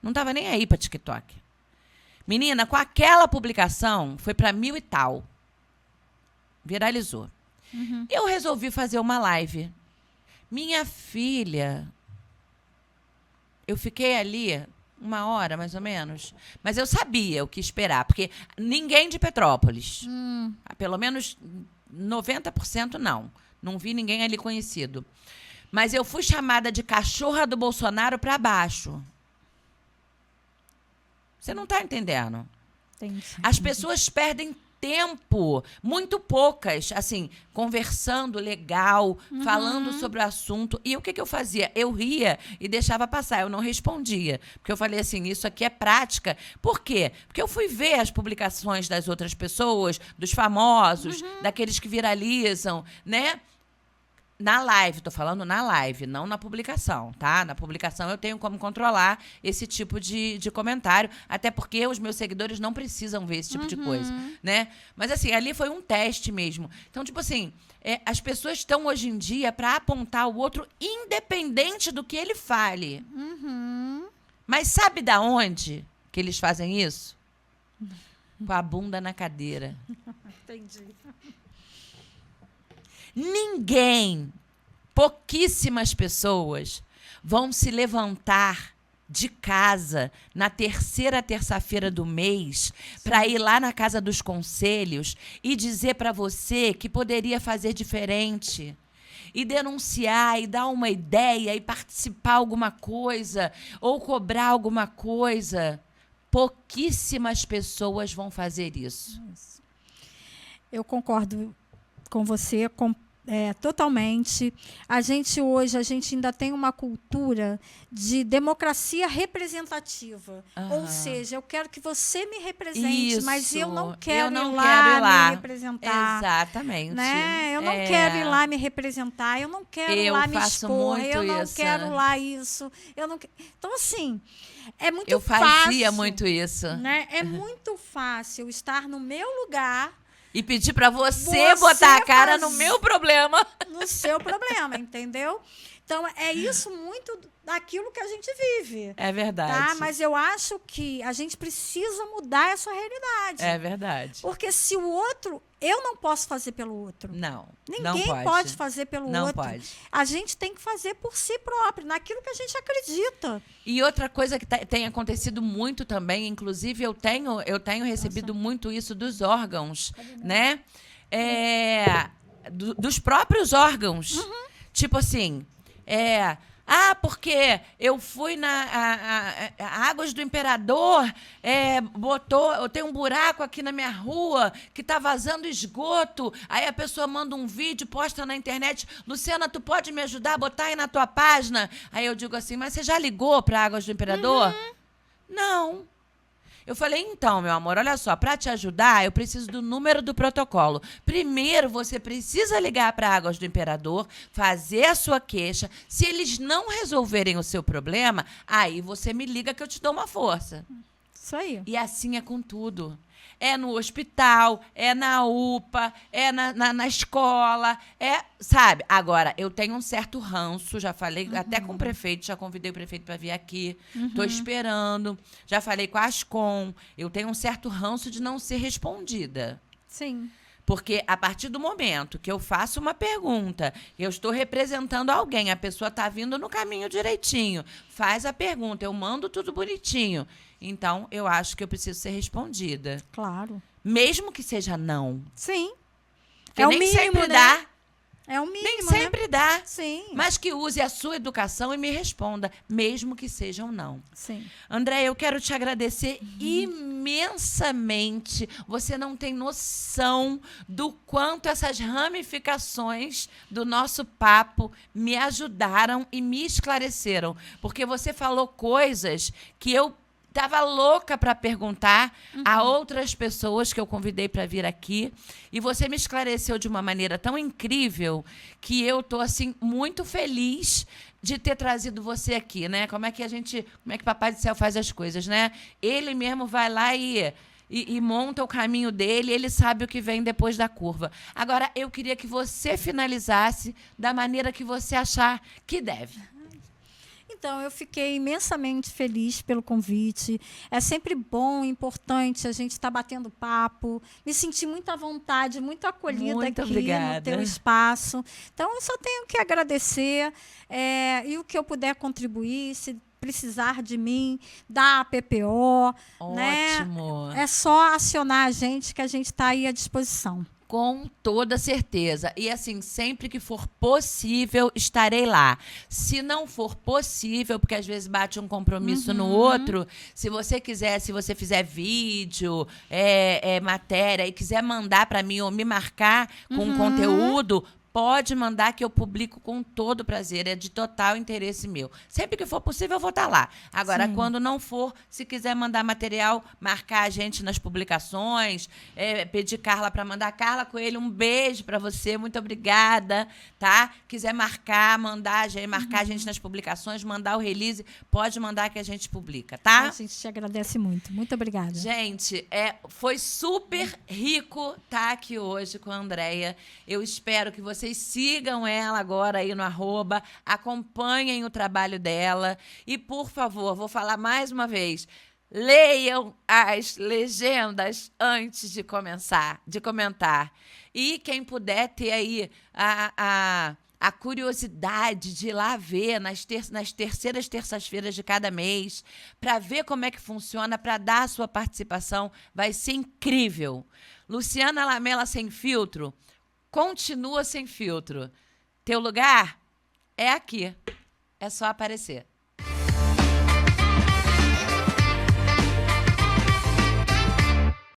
Não estava nem aí para TikTok. Menina, com aquela publicação, foi para 1.000 e tal. Viralizou. Eu resolvi fazer uma live. Minha filha... Eu fiquei ali 1 hora, mais ou menos. Mas eu sabia o que esperar, porque ninguém de Petrópolis. Pelo menos 90% não. Não vi ninguém ali conhecido. Mas eu fui chamada de cachorra do Bolsonaro para baixo. Você não está entendendo? Entendi. As pessoas perdem tempo, muito poucas, assim, conversando legal, falando sobre o assunto. E o que eu fazia? Eu ria e deixava passar, eu não respondia. Porque eu falei assim, isso aqui é prática. Por quê? Porque eu fui ver as publicações das outras pessoas, dos famosos, daqueles que viralizam, né? Na live, tô falando na live, não na publicação, tá? Na publicação eu tenho como controlar esse tipo de comentário, até porque os meus seguidores não precisam ver esse tipo de coisa, né? Mas, assim, ali foi um teste mesmo. Então, tipo assim, as pessoas estão hoje em dia para apontar o outro independente do que ele fale. Mas sabe da onde que eles fazem isso? Com a bunda na cadeira. Entendi. Ninguém, pouquíssimas pessoas vão se levantar de casa na terceira terça-feira do mês para ir lá na Casa dos Conselhos e dizer para você que poderia fazer diferente. E denunciar, e dar uma ideia, e participar alguma coisa, ou cobrar alguma coisa. Pouquíssimas pessoas vão fazer isso. Eu concordo com você totalmente. A gente hoje ainda tem uma cultura de democracia representativa. Ou seja, eu quero que você me represente, mas eu não quero ir lá me representar. Exatamente. Né? Eu não quero ir lá me representar, eu não quero ir lá me expor, eu não quero lá isso. Então, assim, é muito fácil. Eu fazia muito isso. Né? É muito fácil estar no meu lugar e pedir para você botar a cara no meu problema. No seu problema, entendeu? Então, é isso muito daquilo que a gente vive. É verdade. Tá? Mas eu acho que a gente precisa mudar essa realidade. É verdade. Porque se o outro... Eu não posso fazer pelo outro. Não. Ninguém pode fazer pelo outro. Não pode. A gente tem que fazer por si próprio, naquilo que a gente acredita. E outra coisa que tem acontecido muito também, inclusive eu tenho recebido muito isso dos órgãos, né? Dos próprios órgãos. Tipo assim, porque eu fui na Águas do Imperador, tem um buraco aqui na minha rua que tá vazando esgoto. Aí a pessoa manda um vídeo, posta na internet. Luciana, tu pode me ajudar a botar aí na tua página? Aí eu digo assim, mas você já ligou para Águas do Imperador? Não. Eu falei, então, meu amor, olha só, para te ajudar, eu preciso do número do protocolo. Primeiro, você precisa ligar para Águas do Imperador, fazer a sua queixa. Se eles não resolverem o seu problema, aí você me liga que eu te dou uma força. Isso aí. E assim é com tudo. É no hospital, é na UPA, é na escola, sabe? Agora, eu tenho um certo ranço, já falei até com o prefeito, já convidei o prefeito para vir aqui, estou esperando, já falei com a Ascom, eu tenho um certo ranço de não ser respondida. Sim. Porque a partir do momento que eu faço uma pergunta, eu estou representando alguém, a pessoa está vindo no caminho direitinho, faz a pergunta, eu mando tudo bonitinho. Então, eu acho que eu preciso ser respondida. Claro. Mesmo que seja não. Sim. Que nem mínimo, sempre né? dá. É o mínimo, Nem sempre dá. Sim. Mas que use a sua educação e me responda, mesmo que seja um não. Sim. André, eu quero te agradecer imensamente. Você não tem noção do quanto essas ramificações do nosso papo me ajudaram e me esclareceram. Porque você falou coisas que eu estava louca para perguntar a outras pessoas que eu convidei para vir aqui. E você me esclareceu de uma maneira tão incrível que eu estou assim, muito feliz de ter trazido você aqui, né? Como é que Papai do Céu faz as coisas, né? Ele mesmo vai lá e monta o caminho dele, ele sabe o que vem depois da curva. Agora, eu queria que você finalizasse da maneira que você achar que deve. Então, eu fiquei imensamente feliz pelo convite. É sempre bom, importante a gente estar batendo papo. Me senti muito à vontade, muito acolhida muito aqui obrigada. no teu espaço. Então, eu só tenho que agradecer. E o que eu puder contribuir, se precisar de mim, da PPO. Ótimo. Né? É só acionar a gente, que a gente está aí à disposição. Com toda certeza. E assim, sempre que for possível, estarei lá. Se não for possível, porque às vezes bate um compromisso no outro, se você quiser, se você fizer vídeo, matéria, e quiser mandar para mim ou me marcar com conteúdo, pode mandar que eu publico com todo prazer. É de total interesse meu. Sempre que for possível, eu vou estar lá. Agora, quando não for, se quiser mandar material, marcar a gente nas publicações, pedir Carla para mandar. Carla Coelho, um beijo para você. Muito obrigada, tá? Quiser marcar a gente nas publicações, mandar o release, pode mandar que a gente publica, tá? A gente te agradece muito. Muito obrigada. Gente, foi super rico estar aqui hoje com a Andréia. Eu espero que vocês sigam ela agora aí no @, acompanhem o trabalho dela e, por favor, vou falar mais uma vez, leiam as legendas antes de comentar. E quem puder ter aí a curiosidade de ir lá ver nas terceiras terças-feiras de cada mês, para ver como é que funciona, para dar a sua participação, vai ser incrível. Luciana Lamela Sem Filtro, continua sem filtro. Teu lugar é aqui. É só aparecer.